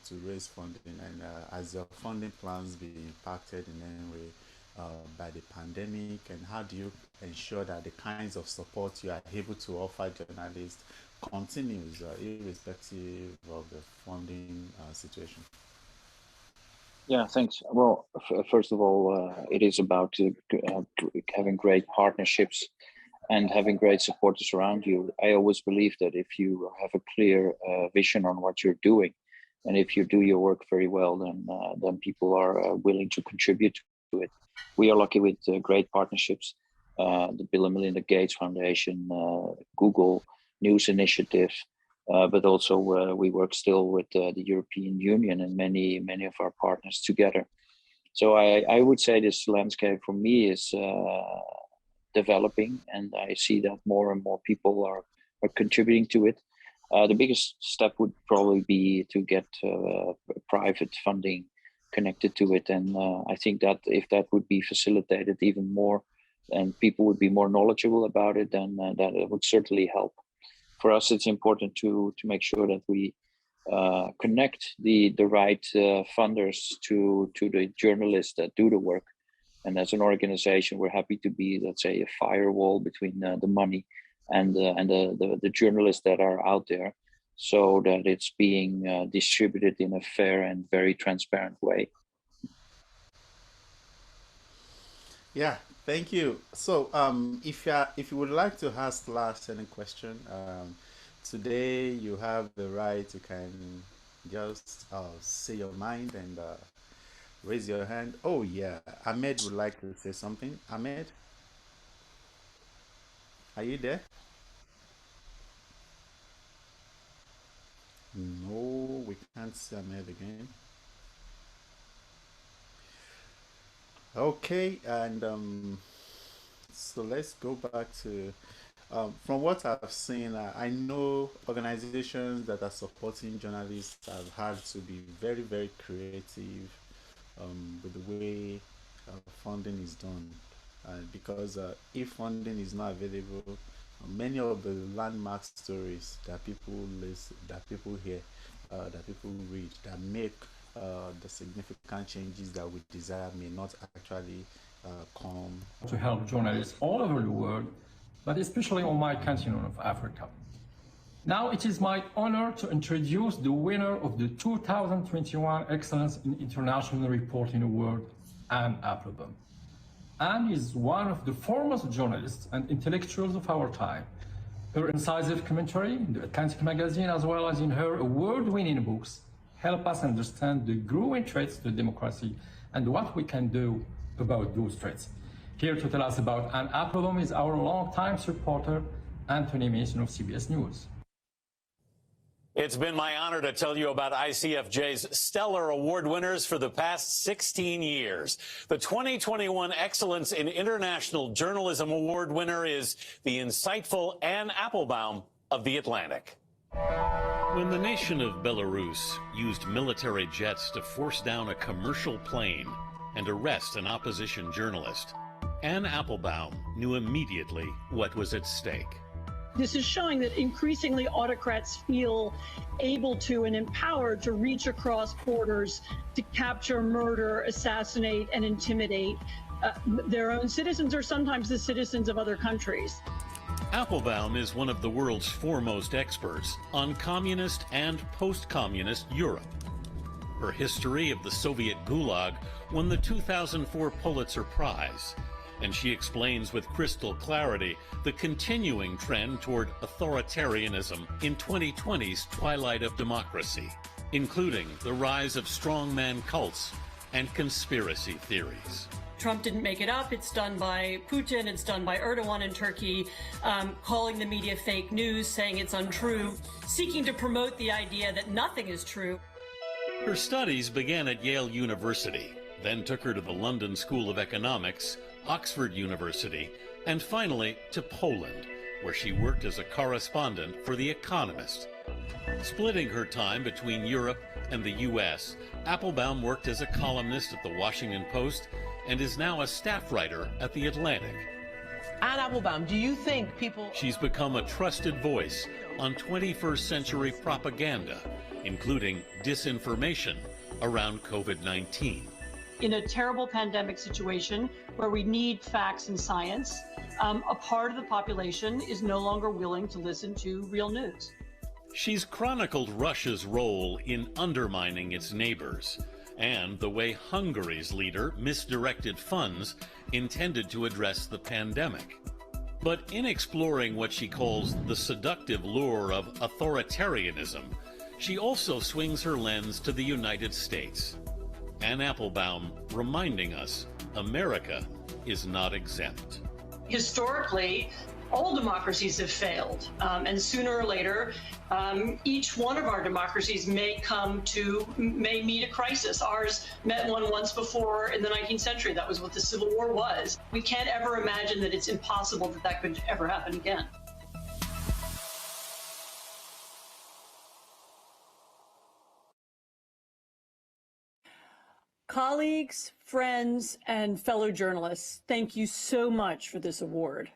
to raise funding, and has your funding plans been impacted in any way by the pandemic, and how do you ensure that the kinds of support you are able to offer journalists continues irrespective of the funding situation? Yeah, thanks. Well, first of all, it is about having great partnerships and having great supporters around you. I always believe that if you have a clear vision on what you're doing, and if you do your work very well, then people are willing to contribute to it. We are lucky with great partnerships, the Bill and Melinda Gates Foundation, Google News Initiative, but also we work still with the European Union and many of our partners together. So I would say this landscape for me is developing, and I see that more and more people are contributing to it. The biggest step would probably be to get private funding connected to it, and I think that if that would be facilitated even more and people would be more knowledgeable about it, then that it would certainly help. for us, it's important to make sure that we connect the right funders to the journalists that do the work. And as an organization, we're happy to be, let's say, a firewall between the money and the journalists that are out there, so that it's being distributed in a fair and very transparent way. Yeah, thank you. So, if you would like to ask Lars any question, today you have the right. You can just say your mind and raise your hand. Oh yeah, Ahmed would like to say something. Ahmed, are you there? No, we can't see Ahmed again. Okay, and so let's go back to from what I've seen. I know organizations that are supporting journalists have had to be very, very creative with the way funding is done, because if funding is not available, many of the landmark stories that people listen, that people hear, that people read, that make the significant changes that we desire may not actually come. To help journalists all over the world, but especially on my continent of Africa. Now it is my honor to introduce the winner of the 2021 Excellence in International Reporting Award, Anne Applebaum. Anne is one of the foremost journalists and intellectuals of our time. Her incisive commentary in the Atlantic magazine, as well as in her award-winning books, help us understand the growing threats to democracy and what we can do about those threats. Here to tell us about Anne Applebaum is our longtime supporter, Anthony Mason of CBS News. It's been my honor to tell you about ICFJ's stellar award winners for the past 16 years. The 2021 Excellence in International Journalism Award winner is the insightful Anne Applebaum of The Atlantic. When the nation of Belarus used military jets to force down a commercial plane and arrest an opposition journalist, Anne Applebaum knew immediately what was at stake. This is showing that increasingly autocrats feel able to and empowered to reach across borders to capture, murder, assassinate, and intimidate their own citizens, or sometimes the citizens of other countries. Applebaum is one of the world's foremost experts on communist and post-communist Europe. Her history of the Soviet Gulag won the 2004 Pulitzer Prize, and she explains with crystal clarity the continuing trend toward authoritarianism in 2020's twilight of democracy, including the rise of strongman cults and conspiracy theories. Trump didn't make it up. It's done by Putin. It's done by Erdogan in Turkey, calling the media fake news, saying it's untrue, seeking to promote the idea that nothing is true. Her studies began at Yale University, then took her to the London School of Economics, Oxford University, and finally to Poland, where she worked as a correspondent for The Economist. Splitting her time between Europe and the U.S., Applebaum worked as a columnist at The Washington Post and is now a staff writer at The Atlantic. Anne Applebaum, do you think people... She's become a trusted voice on 21st century propaganda, including disinformation around COVID-19. In a terrible pandemic situation where we need facts and science, a part of the population is no longer willing to listen to real news. She's chronicled Russia's role in undermining its neighbors and the way Hungary's leader misdirected funds intended to address the pandemic. But in exploring what she calls the seductive lure of authoritarianism, she also swings her lens to the United States. Anne Applebaum reminding us America is not exempt. Historically, all democracies have failed, and sooner or later, each one of our democracies may meet a crisis. Ours met one once before in the 19th century. That was what the Civil War was. We can't ever imagine that it's impossible that that could ever happen again. Colleagues, friends, and fellow journalists, thank you so much for this award.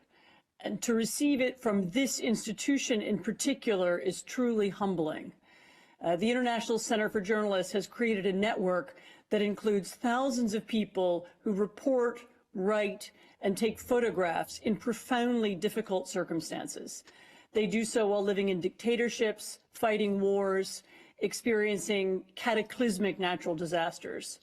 And to receive it from this institution in particular is truly humbling. The International Center for Journalists has created a network that includes thousands of people who report, write, and take photographs in profoundly difficult circumstances. They do so while living in dictatorships, fighting wars, experiencing cataclysmic natural disasters.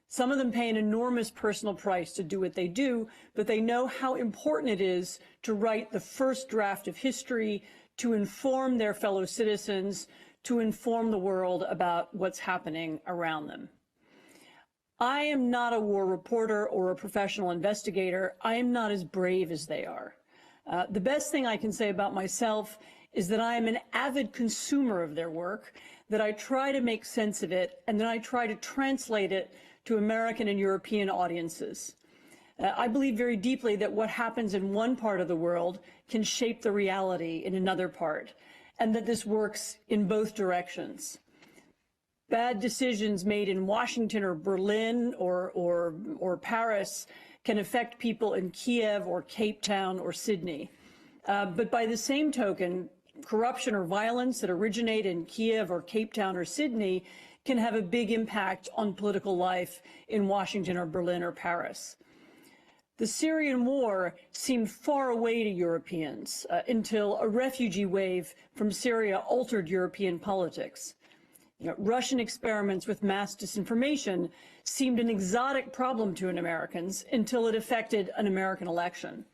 Some of them pay an enormous personal price to do what they do, but they know how important it is to write the first draft of history, to inform their fellow citizens, to inform the world about what's happening around them. I am not a war reporter or a professional investigator. I am not as brave as they are. The best thing I can say about myself is that I am an avid consumer of their work, that I try to make sense of it, and that I try to translate it to American and European audiences. I believe very deeply that what happens in one part of the world can shape the reality in another part, and that this works in both directions. Bad decisions made in Washington or Berlin or Paris can affect people in Kiev or Cape Town or Sydney. But by the same token, corruption or violence that originate in Kiev or Cape Town or Sydney can have a big impact on political life in Washington or Berlin or Paris. The Syrian war seemed far away to Europeans until a refugee wave from Syria altered European politics. Russian experiments with mass disinformation seemed an exotic problem to Americans until it affected an American election.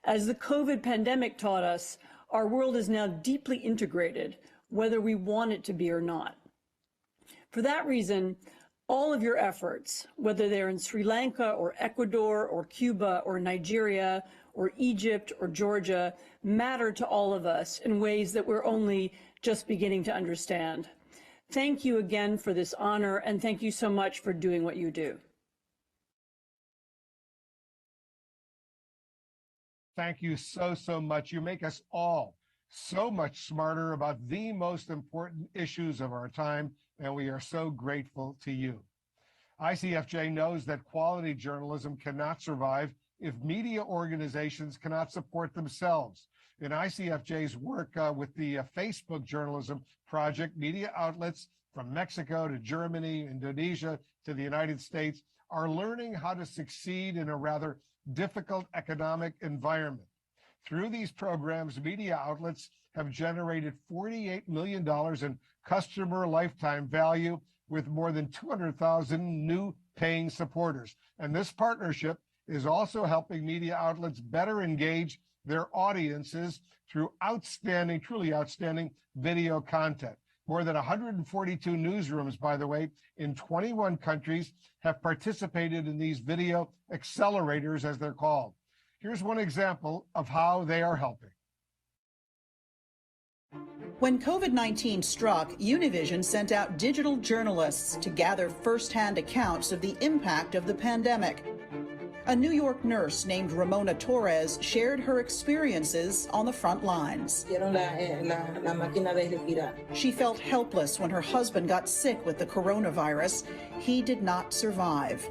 As the COVID pandemic taught us, our world is now deeply integrated, whether we want it to be or not. For that reason, all of your efforts, whether they're in Sri Lanka or Ecuador or Cuba or Nigeria or Egypt or Georgia, matter to all of us in ways that we're only just beginning to understand. Thank you again for this honor, and thank you so much for doing what you do. Thank you so much. You make us all so much smarter about the most important issues of our time, and we are so grateful to you. ICFJ knows that quality journalism cannot survive if media organizations cannot support themselves. In ICFJ's work with the Facebook Journalism Project, media outlets from Mexico to Germany, Indonesia to the United States are learning how to succeed in a rather difficult economic environment. Through these programs, media outlets have generated $48 million in customer lifetime value with more than 200,000 new paying supporters. And this partnership is also helping media outlets better engage their audiences through outstanding, truly outstanding video content. More than 142 newsrooms, by the way, in 21 countries have participated in these video accelerators, as they're called. Here's one example of how they are helping. When COVID-19 struck, Univision sent out digital journalists to gather firsthand accounts of the impact of the pandemic. A New York nurse named Ramona Torres shared her experiences on the front lines. She felt helpless when her husband got sick with the coronavirus. He did not survive.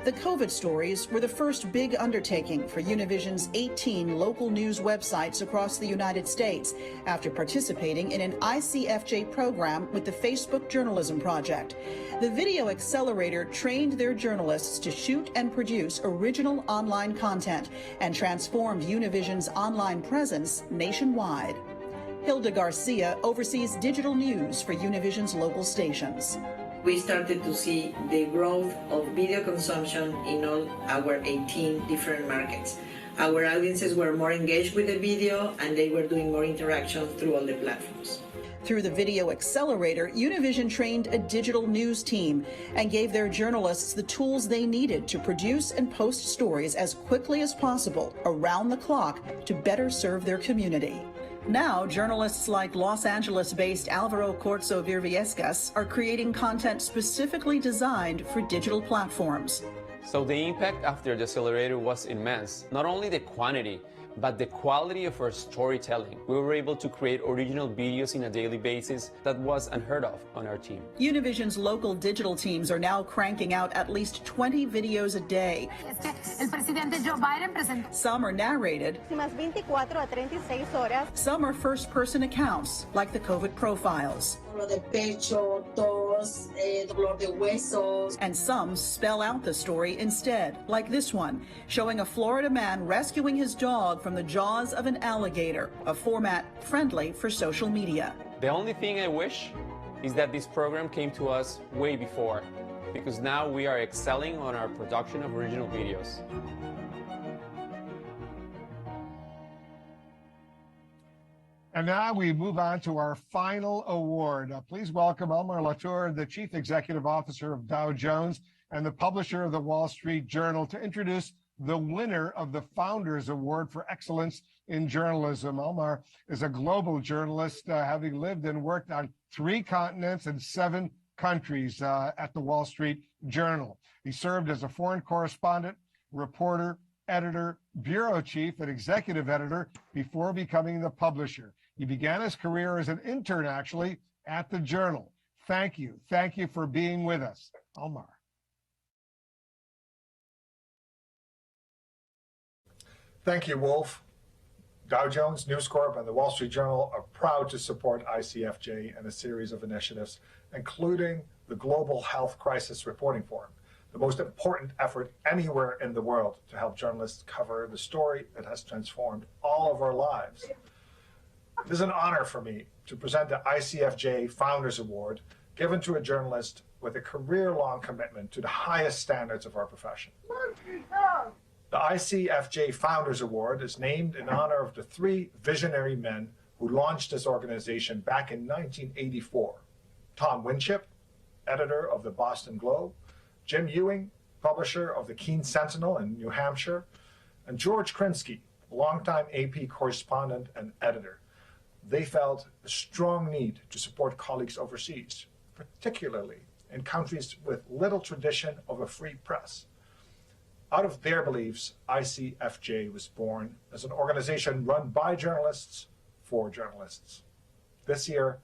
The COVID stories were the first big undertaking for Univision's 18 local news websites across the United States after participating in an ICFJ program with the Facebook Journalism Project. The Video Accelerator trained their journalists to shoot and produce original online content and transformed Univision's online presence nationwide. Hilda Garcia oversees digital news for Univision's local stations. We started to see the growth of video consumption in all our 18 different markets. Our audiences were more engaged with the video and they were doing more interaction through all the platforms. Through the Video Accelerator, Univision trained a digital news team and gave their journalists the tools they needed to produce and post stories as quickly as possible around the clock to better serve their community. Now, journalists like Los Angeles-based Alvaro Corzo Virviescas are creating content specifically designed for digital platforms. So the impact after the accelerator was immense. Not only the quantity, but the quality of our storytelling. We were able to create original videos on a daily basis that was unheard of on our team. Univision's local digital teams are now cranking out at least 20 videos a day. Some are narrated. Some are first-person accounts, like the COVID profiles. And some spell out the story instead, like this one, showing a Florida man rescuing his dog from the jaws of an alligator, a format friendly for social media. The only thing I wish is that this program came to us way before, because now we are excelling on our production of original videos. And now we move on to our final award. Please welcome Elmer Latour, the Chief Executive Officer of Dow Jones and the publisher of the Wall Street Journal, to introduce the winner of the Founders Award for Excellence in Journalism. Elmer is a global journalist, having lived and worked on 3 continents and 7 countries at the Wall Street Journal. He served as a foreign correspondent, reporter, editor, bureau chief, and executive editor before becoming the publisher. He began his career as an intern, actually, at the Journal. Thank you. Thank you for being with us, Elmar. Thank you, Wolf. Dow Jones, News Corp, and the Wall Street Journal are proud to support ICFJ and a series of initiatives, including the Global Health Crisis Reporting Forum, the most important effort anywhere in the world to help journalists cover the story that has transformed all of our lives. It is an honor for me to present the ICFJ Founders Award, given to a journalist with a career-long commitment to the highest standards of our profession. The ICFJ Founders Award is named in honor of the 3 visionary men who launched this organization back in 1984. Tom Winship, editor of the Boston Globe, Jim Ewing, publisher of the Keene Sentinel in New Hampshire, and George Krinsky, longtime AP correspondent and editor. They felt a strong need to support colleagues overseas, particularly in countries with little tradition of a free press. Out of their beliefs, ICFJ was born as an organization run by journalists for journalists. This year,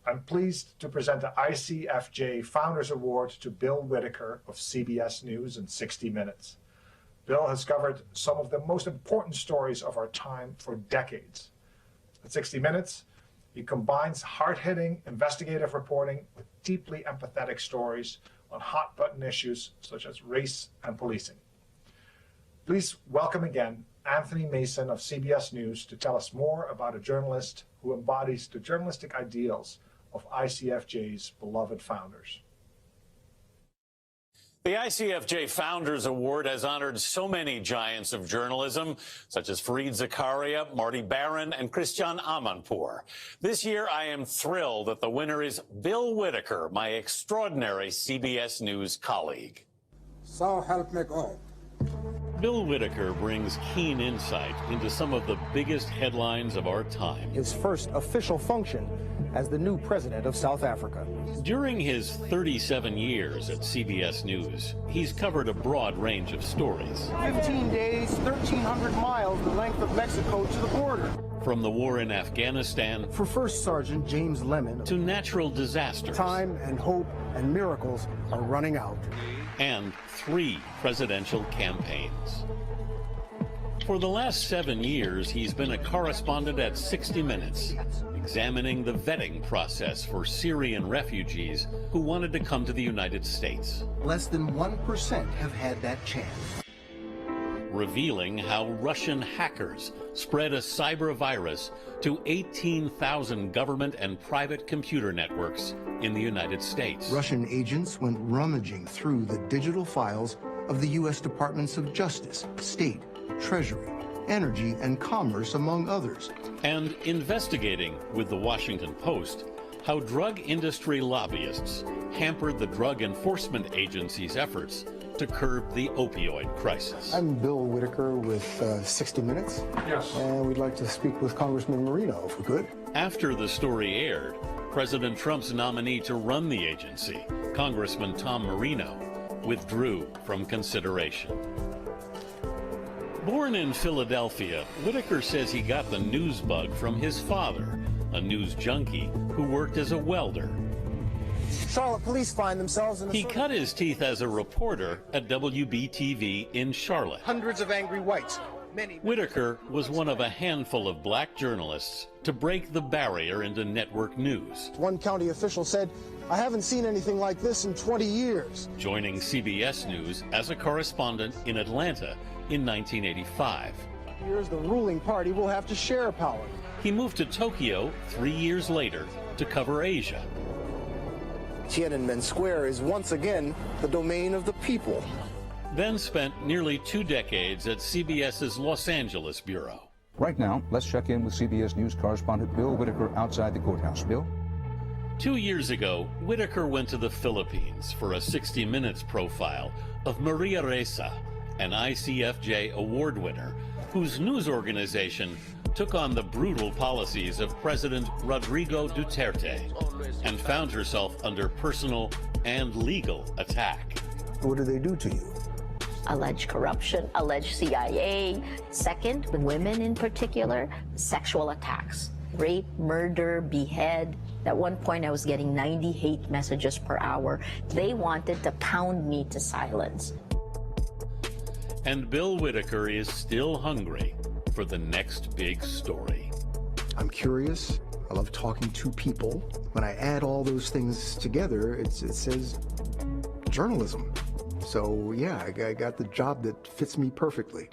I'm pleased to present the ICFJ Founders Award to Bill Whitaker of CBS News in 60 Minutes. Bill has covered some of the most important stories of our time for decades. At 60 Minutes, he combines hard-hitting investigative reporting with deeply empathetic stories on hot-button issues such as race and policing. Please welcome again Anthony Mason of CBS News to tell us more about a journalist who embodies the journalistic ideals of ICFJ's beloved founders. The ICFJ Founders Award has honored so many giants of journalism, such as Fareed Zakaria, Marty Baron, and Christian Amanpour. This year, I am thrilled that the winner is Bill Whitaker, my extraordinary CBS News colleague. So help me God. Bill Whitaker brings keen insight into some of the biggest headlines of our time. His first official function as the new president of South Africa. During his 37 years at CBS News, he's covered a broad range of stories. 15 days, 1,300 miles, the length of Mexico to the border. From the war in Afghanistan for First Sergeant James Lemon to natural disasters. Time and hope and miracles are running out. And 3 presidential campaigns. For the last 7 years, he's been a correspondent at 60 Minutes, examining the vetting process for Syrian refugees who wanted to come to the United States. Less than 1% have had that chance. Revealing how Russian hackers spread a cyber virus to 18,000 government and private computer networks in the United States. Russian agents went rummaging through the digital files of the U.S. Departments of Justice, State, Treasury, Energy, and Commerce, among others. And investigating with the Washington Post how drug industry lobbyists hampered the Drug Enforcement Agency's efforts to curb the opioid crisis. I'm Bill Whitaker with 60 Minutes. Yes. And we'd like to speak with Congressman Marino, if we could. After the story aired, President Trump's nominee to run the agency, Congressman Tom Marino, withdrew from consideration. Born in Philadelphia, Whitaker says he got the news bug from his father, a news junkie who worked as a welder. Charlotte police find themselves in He cut his teeth as a reporter at WBTV in Charlotte. hundreds of angry whites. Whitaker was one of a handful of black journalists to break the barrier into network news. One county official said, "I haven't seen anything like this in 20 years. Joining CBS News as a correspondent in Atlanta in 1985. Here's the ruling party will have to share power. He moved to Tokyo 3 years later to cover Asia. Tiananmen Square is once again the domain of the people. Then spent nearly 2 decades at CBS's Los Angeles bureau. Right now, let's check in with CBS News correspondent Bill Whitaker outside the courthouse. Bill? 2 years ago, Whitaker went to the Philippines for a 60 Minutes profile of Maria Ressa, an ICFJ award winner, whose news organization took on the brutal policies of President Rodrigo Duterte and found herself under personal and legal attack. What do they do to you? Alleged corruption, alleged CIA. Second, women in particular, sexual attacks. Rape, murder, behead. At one point, I was getting 90 hate messages per hour. They wanted to pound me to silence. And Bill Whitaker is still hungry for the next big story. I'm curious. I love talking to people. When I add all those things together, it says journalism. So yeah, I got the job that fits me perfectly.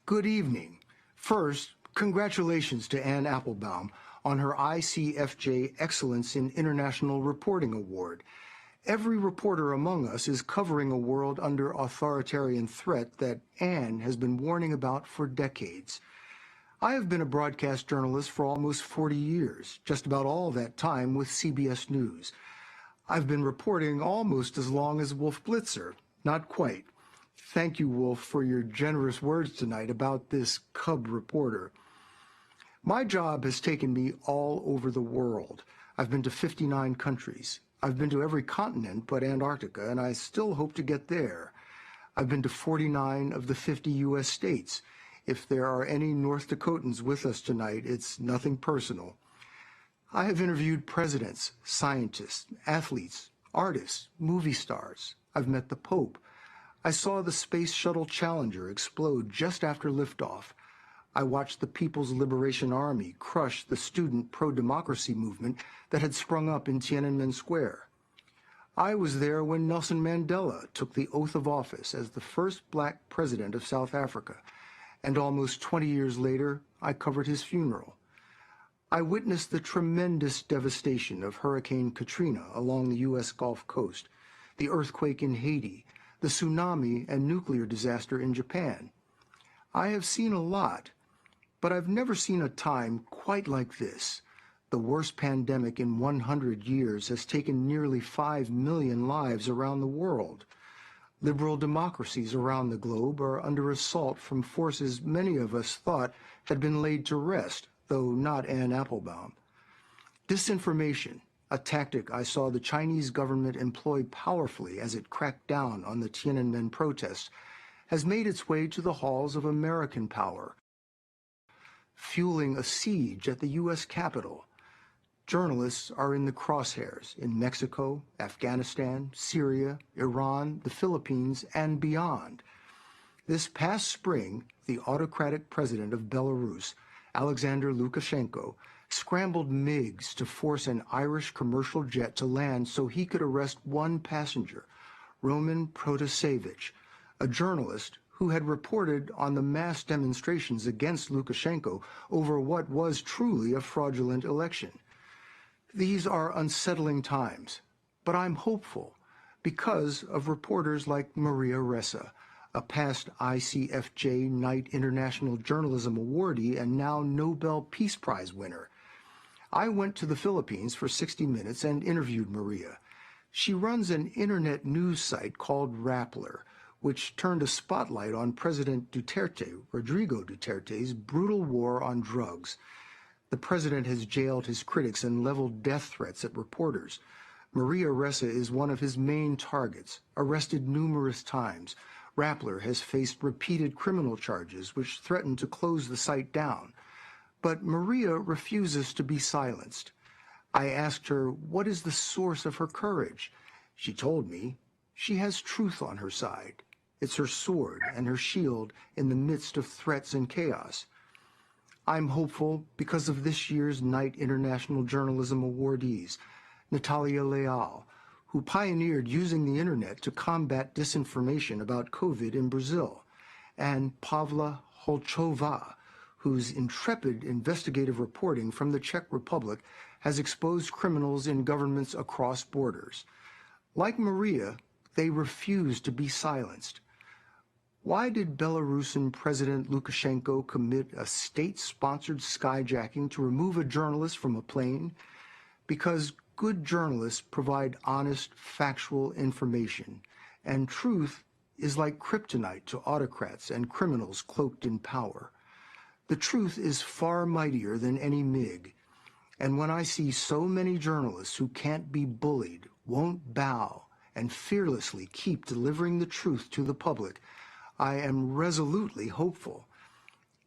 Good evening. First, congratulations to Anne Applebaum on her ICFJ Excellence in International Reporting Award. Every reporter among us is covering a world under authoritarian threat that Anne has been warning about for decades. I have been a broadcast journalist for almost 40 years, just about all that time with CBS News. I've been reporting almost as long as Wolf Blitzer, not quite. Thank you, Wolf, for your generous words tonight about this cub reporter. My job has taken me all over the world. I've been to 59 countries. I've been to every continent but Antarctica, and I still hope to get there. I've been to 49 of the 50 U.S. states. If there are any North Dakotans with us tonight, it's nothing personal. I have interviewed presidents, scientists, athletes, artists, movie stars. I've met the Pope. I saw the Space Shuttle Challenger explode just after liftoff. I watched the People's Liberation Army crush the student pro-democracy movement that had sprung up in Tiananmen Square. I was there when Nelson Mandela took the oath of office as the first black president of South Africa, and almost 20 years later, I covered his funeral. I witnessed the tremendous devastation of Hurricane Katrina along the U.S. Gulf Coast, the earthquake in Haiti, the tsunami and nuclear disaster in Japan. I have seen a lot, but I've never seen a time quite like this. The worst pandemic in 100 years has taken nearly 5 million lives around the world. Liberal democracies around the globe are under assault from forces many of us thought had been laid to rest, though not Anne Applebaum. Disinformation, a tactic I saw the Chinese government employ powerfully as it cracked down on the Tiananmen protests, has made its way to the halls of American power, fueling a siege at the U.S. Capitol. Journalists are in the crosshairs in Mexico, Afghanistan, Syria, Iran, the Philippines, and beyond. This past spring, the autocratic president of Belarus, Alexander Lukashenko, scrambled MiGs to force an Irish commercial jet to land so he could arrest one passenger, Roman Protasevich, a journalist who had reported on the mass demonstrations against Lukashenko over what was truly a fraudulent election. These are unsettling times, but I'm hopeful because of reporters like Maria Ressa, a past ICFJ Knight International Journalism awardee and now Nobel Peace Prize winner. I went to the Philippines for 60 Minutes and interviewed Maria. She runs an internet news site called Rappler, which turned a spotlight on President Duterte, Rodrigo Duterte's brutal war on drugs. The president has jailed his critics and leveled death threats at reporters. Maria Ressa is one of his main targets, arrested numerous times. Rappler has faced repeated criminal charges which threaten to close the site down. But Maria refuses to be silenced. I asked her, what is the source of her courage? She told me she has truth on her side. It's her sword and her shield in the midst of threats and chaos. I'm hopeful because of this year's Knight International Journalism awardees, Natália Leal, who pioneered using the internet to combat disinformation about COVID in Brazil, and Pavla Holcová, whose intrepid investigative reporting from the Czech Republic has exposed criminals in governments across borders. Like Maria, they refuse to be silenced. Why did Belarusian President Lukashenko commit a state-sponsored skyjacking to remove a journalist from a plane? Because good journalists provide honest, factual information, and truth is like kryptonite to autocrats and criminals cloaked in power. The truth is far mightier than any MiG, and when I see so many journalists who can't be bullied, won't bow, and fearlessly keep delivering the truth to the public, I am resolutely hopeful.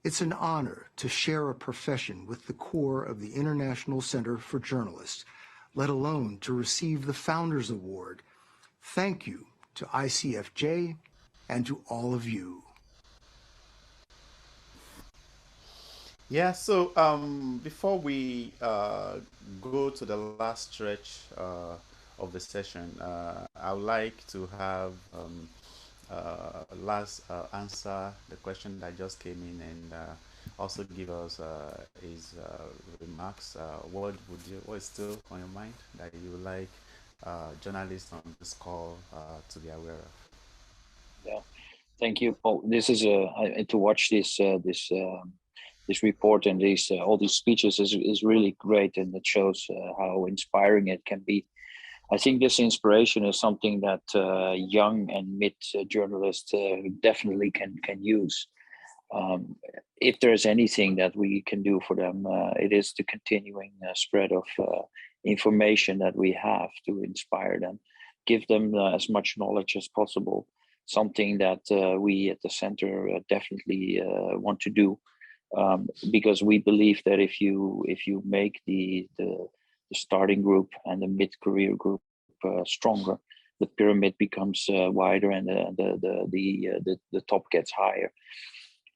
It's an honor to share a profession with the core of the International Center for Journalists, let alone to receive the Founders Award. Thank you to ICFJ and to all of you. Yeah, so before we go to the last stretch of the session, I would like to have Lars answer the question that just came in and also give us his remarks. What is still on your mind that you would like journalists on this call to be aware of? Yeah, thank you, Paul. This is to watch this this report and these all these speeches is really great, and it shows how inspiring it can be. I think this inspiration is something that young and mid journalists definitely can use. If there's anything that we can do for them, it is the continuing spread of information that we have to inspire them, give them as much knowledge as possible. Something that we at the center definitely want to do, because we believe that if you make the starting group and the mid-career group stronger, the pyramid becomes wider and the top gets higher.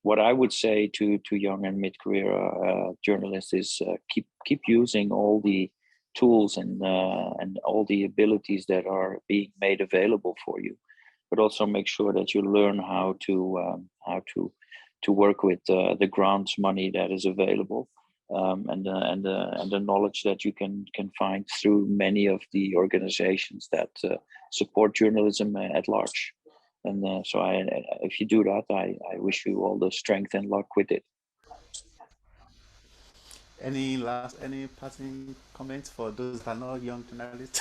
What I would say to young and mid-career journalists is keep using all the tools and all the abilities that are being made available for you, but also make sure that you learn how to work with the grants money that is available, and the knowledge that you can find through many of the organizations that support journalism at large. And so if you do that, I wish you all the strength and luck with it. Any passing comments for those that are not young journalists?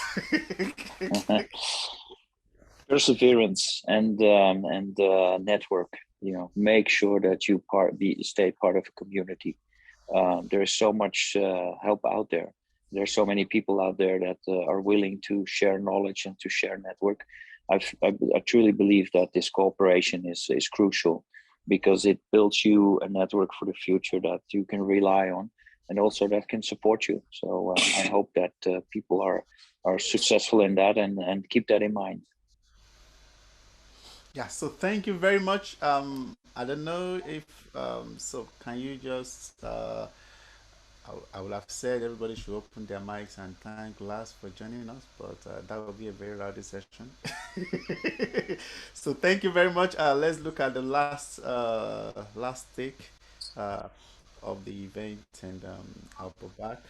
Perseverance and network. Make sure that you stay part of a community. There is so much help out there. There's so many people out there that are willing to share knowledge and to share network. I truly believe that this cooperation is crucial, because it builds you a network for the future that you can rely on, and also that can support you. So I hope that people are successful in that and keep that in mind. Yeah, so thank you very much. I don't know if so can you just I would have said everybody should open their mics and thank Lars for joining us, but that would be a very rowdy session. So thank you very much. Let's look at the last take of the event, and I'll go back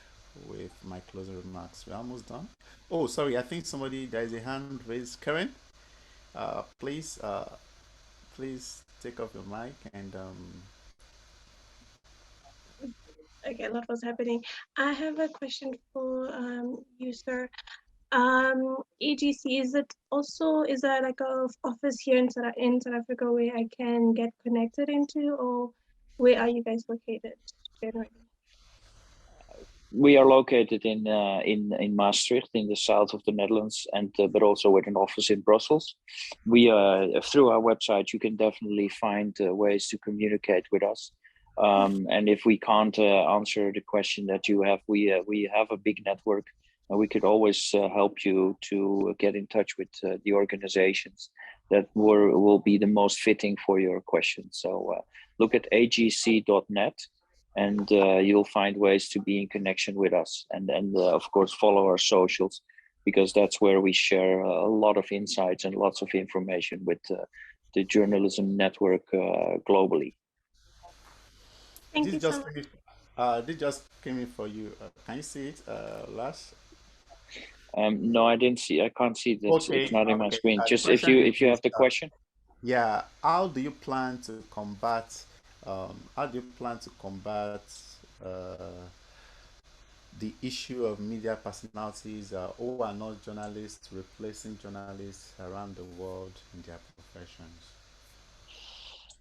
with my closing remarks. We're almost done. Oh, sorry, I think there is a hand raised. Karen, please take off your mic and Okay, lot was happening. I have a question for you, sir. AGC, is there like a office here in South Africa where I can get connected into, or where are you guys located generally? We are located in Maastricht, in the south of the Netherlands, and but also with an office in Brussels. We through our website, you can definitely find ways to communicate with us. And if we can't answer the question that you have, we have a big network, and we could always help you to get in touch with the organizations that will be the most fitting for your question. So look at agc.net. And you'll find ways to be in connection with us, and of course follow our socials, because that's where we share a lot of insights and lots of information with the journalism network globally. Thank you so much. This just came in for you. Can you see it, Lars? No, I didn't see. I can't see this. Okay. It's not in my screen. Just if you have the question. Yeah. How do you plan to combat? The issue of media personalities who are not journalists replacing journalists around the world in their professions?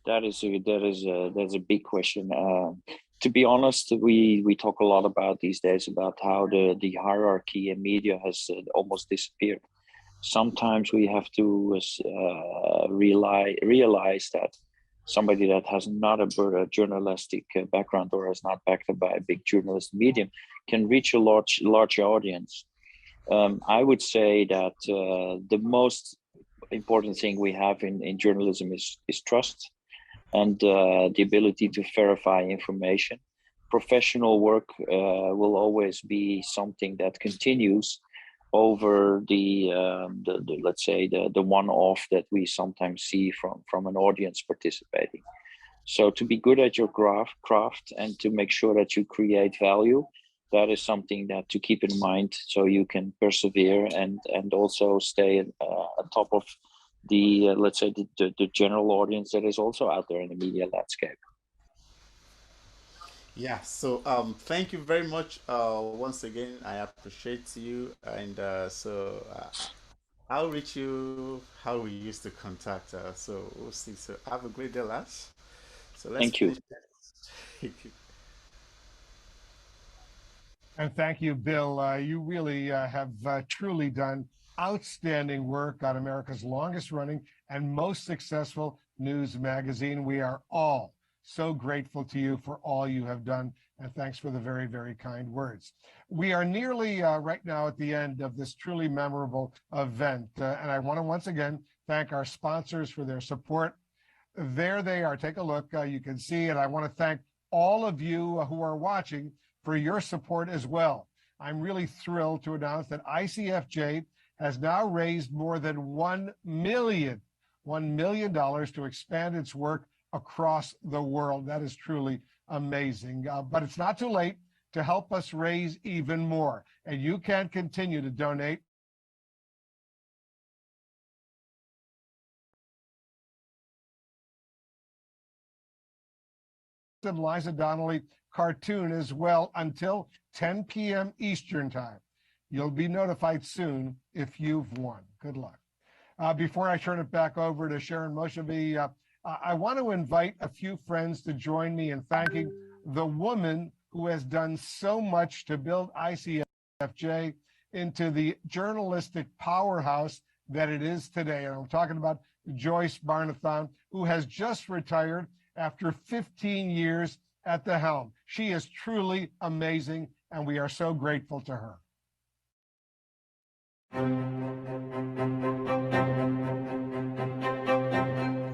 That's a big question. To be honest, we talk a lot about these days about how the hierarchy in media has almost disappeared. Sometimes we have to realize that somebody that has not a journalistic background or is not backed up by a big journalist medium can reach a large audience. I would say that the most important thing we have in journalism is trust and the ability to verify information. Professional work will always be something that continues over the let's say the one-off that we sometimes see from an audience participating. So to be good at your craft and to make sure that you create value, that is something that to keep in mind, so you can persevere and also stay on top of the let's say the general audience that is also out there in the media landscape. Yeah, so thank you very much once again. I appreciate you, and I'll reach you how we used to contact. So we'll see. So have a great day, Lars. So let's thank you. Thank you. And thank you, Bill. You really have truly done outstanding work on America's longest running and most successful news magazine. We are all so grateful to you for all you have done, and thanks for the very, very kind words. We are nearly right now at the end of this truly memorable event, and I want to once again thank our sponsors for their support. There they are. Take a look. You can see it. I want to thank all of you who are watching for your support as well. I'm really thrilled to announce that ICFJ has now raised more than $1 million to expand its work across the world. That is truly amazing. But it's not too late to help us raise even more. And you can continue to donate. And Liza Donnelly cartoon as well until 10 p.m. Eastern time. You'll be notified soon if you've won. Good luck. Before I turn it back over to Sharon Moshavy, I want to invite a few friends to join me in thanking the woman who has done so much to build ICFJ into the journalistic powerhouse that it is today. And I'm talking about Joyce Barnathan, who has just retired after 15 years at the helm. She is truly amazing, and we are so grateful to her.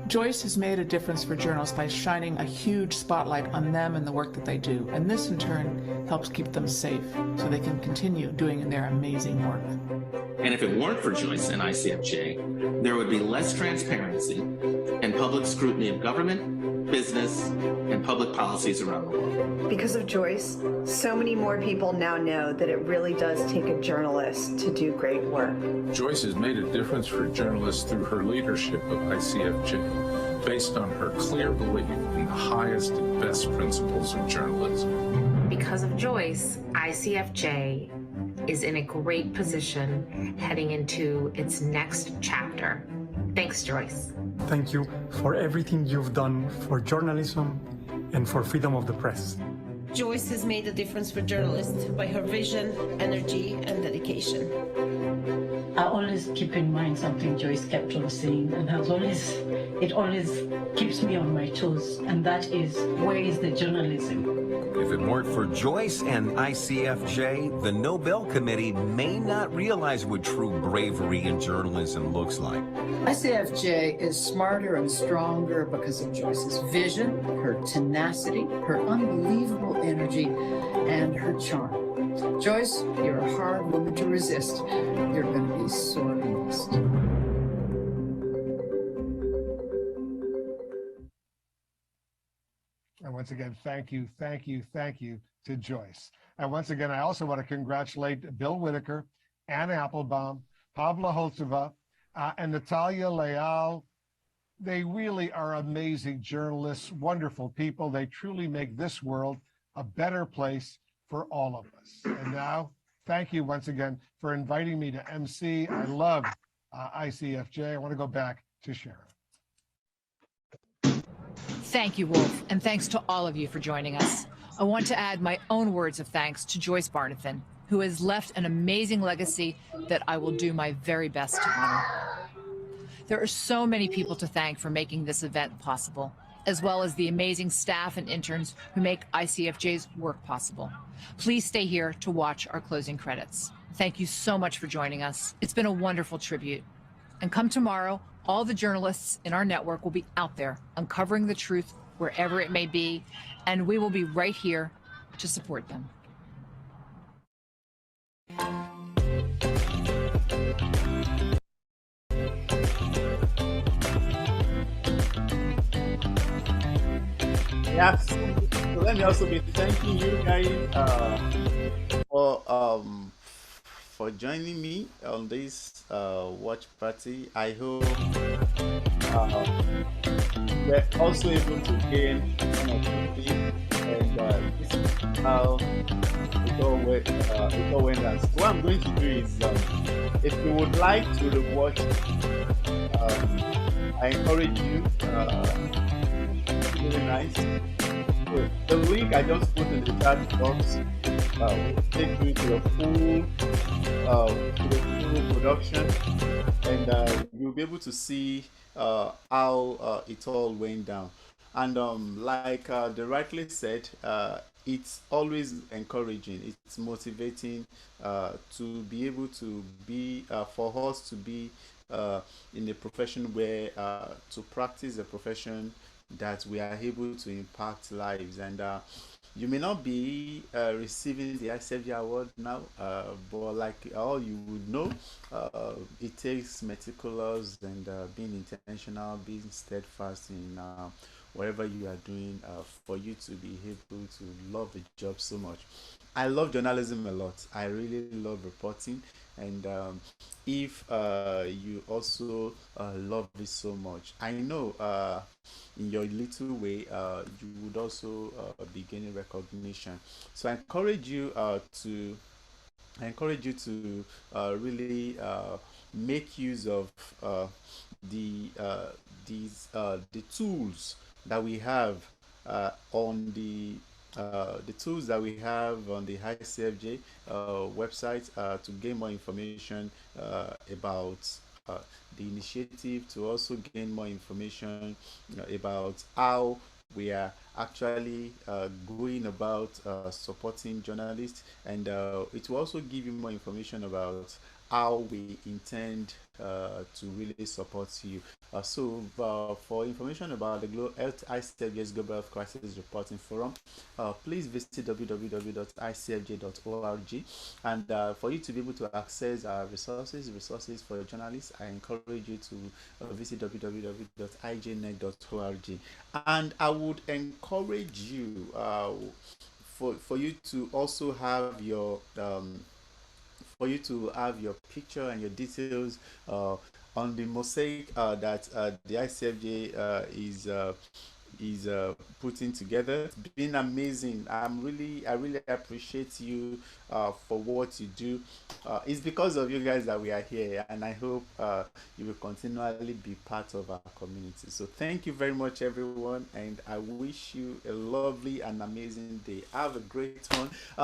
Joyce has made a difference for journalists by shining a huge spotlight on them and the work that they do, and this in turn helps keep them safe so they can continue doing their amazing work. And if it weren't for Joyce and ICFJ, there would be less transparency and public scrutiny of government, business, and public policies around the world. Because of Joyce, so many more people now know that it really does take a journalist to do great work. Joyce has made a difference for journalists through her leadership of ICFJ, based on her clear belief in the highest and best principles of journalism. Because of Joyce, ICFJ is in a great position heading into its next chapter. Thanks, Joyce. Thank you for everything you've done for journalism and for freedom of the press. Joyce has made a difference for journalists by her vision, energy, and dedication. I always keep in mind something Joyce kept on saying, and it always keeps me on my toes, and that is, where is the journalism? If it weren't for Joyce and ICFJ, the Nobel Committee may not realize what true bravery in journalism looks like. ICFJ is smarter and stronger because of Joyce's vision, her tenacity, her unbelievable energy, and her charm. Joyce, you're a hard woman to resist. You're going to be sorely missed. And once again, thank you to Joyce. And once again, I also want to congratulate Bill Whitaker, Anne Applebaum, Pavla Holcová, and Natália Leal. They really are amazing journalists, wonderful people. They truly make this world a better place for all of us. And now, thank you once again for inviting me to MC. I love ICFJ. I want to go back to Sharon. Thank you, Wolf, and thanks to all of you for joining us. I want to add my own words of thanks to Joyce Barnathan, who has left an amazing legacy that I will do my very best to honor. There are so many people to thank for making this event possible, as well as the amazing staff and interns who make ICFJ's work possible. Please stay here to watch our closing credits. Thank you so much for joining us. It's been a wonderful tribute. And come tomorrow, all the journalists in our network will be out there uncovering the truth wherever it may be, and we will be right here to support them. Yeah, so let me also be thanking you guys for joining me on this watch party. I hope we're also able to gain some of the tips, and this is how it all went down. So what I'm going to do is, if you would like to rewatch, I encourage you. Really nice. So the link I just put in the chat box will take you to the full production, and you'll be able to see how it all went down. And like they rightly said, it's always encouraging, it's motivating to be able to be for us to be in a profession where to practice a profession that we are able to impact lives. And you may not be receiving the ICFJ award now, but like all you would know, it takes meticulous and being intentional, being steadfast in whatever you are doing for you to be able to love the job so much. I love journalism a lot. I really love reporting, and if you also love it so much, I know in your little way you would also be gaining recognition. So I encourage you to really make use of the tools that we have on the tools that we have on the ICFJ website to gain more information about the initiative, to also gain more information about how we are actually going about supporting journalists, and it will also give you more information about how we intend to really support you. So for information about the ICFJ's Global Health Crisis Reporting Forum, please visit www.icfj.org, and for you to be able to access our resources for journalists, I encourage you to visit www.ijnet.org. And I would encourage you for you to also have your picture and your details on the mosaic that the ICFJ is putting together. It's been amazing. I really appreciate you for what you do. It's because of you guys that we are here, and I hope you will continually be part of our community. So thank you very much, everyone, and I wish you a lovely and amazing day. Have a great one.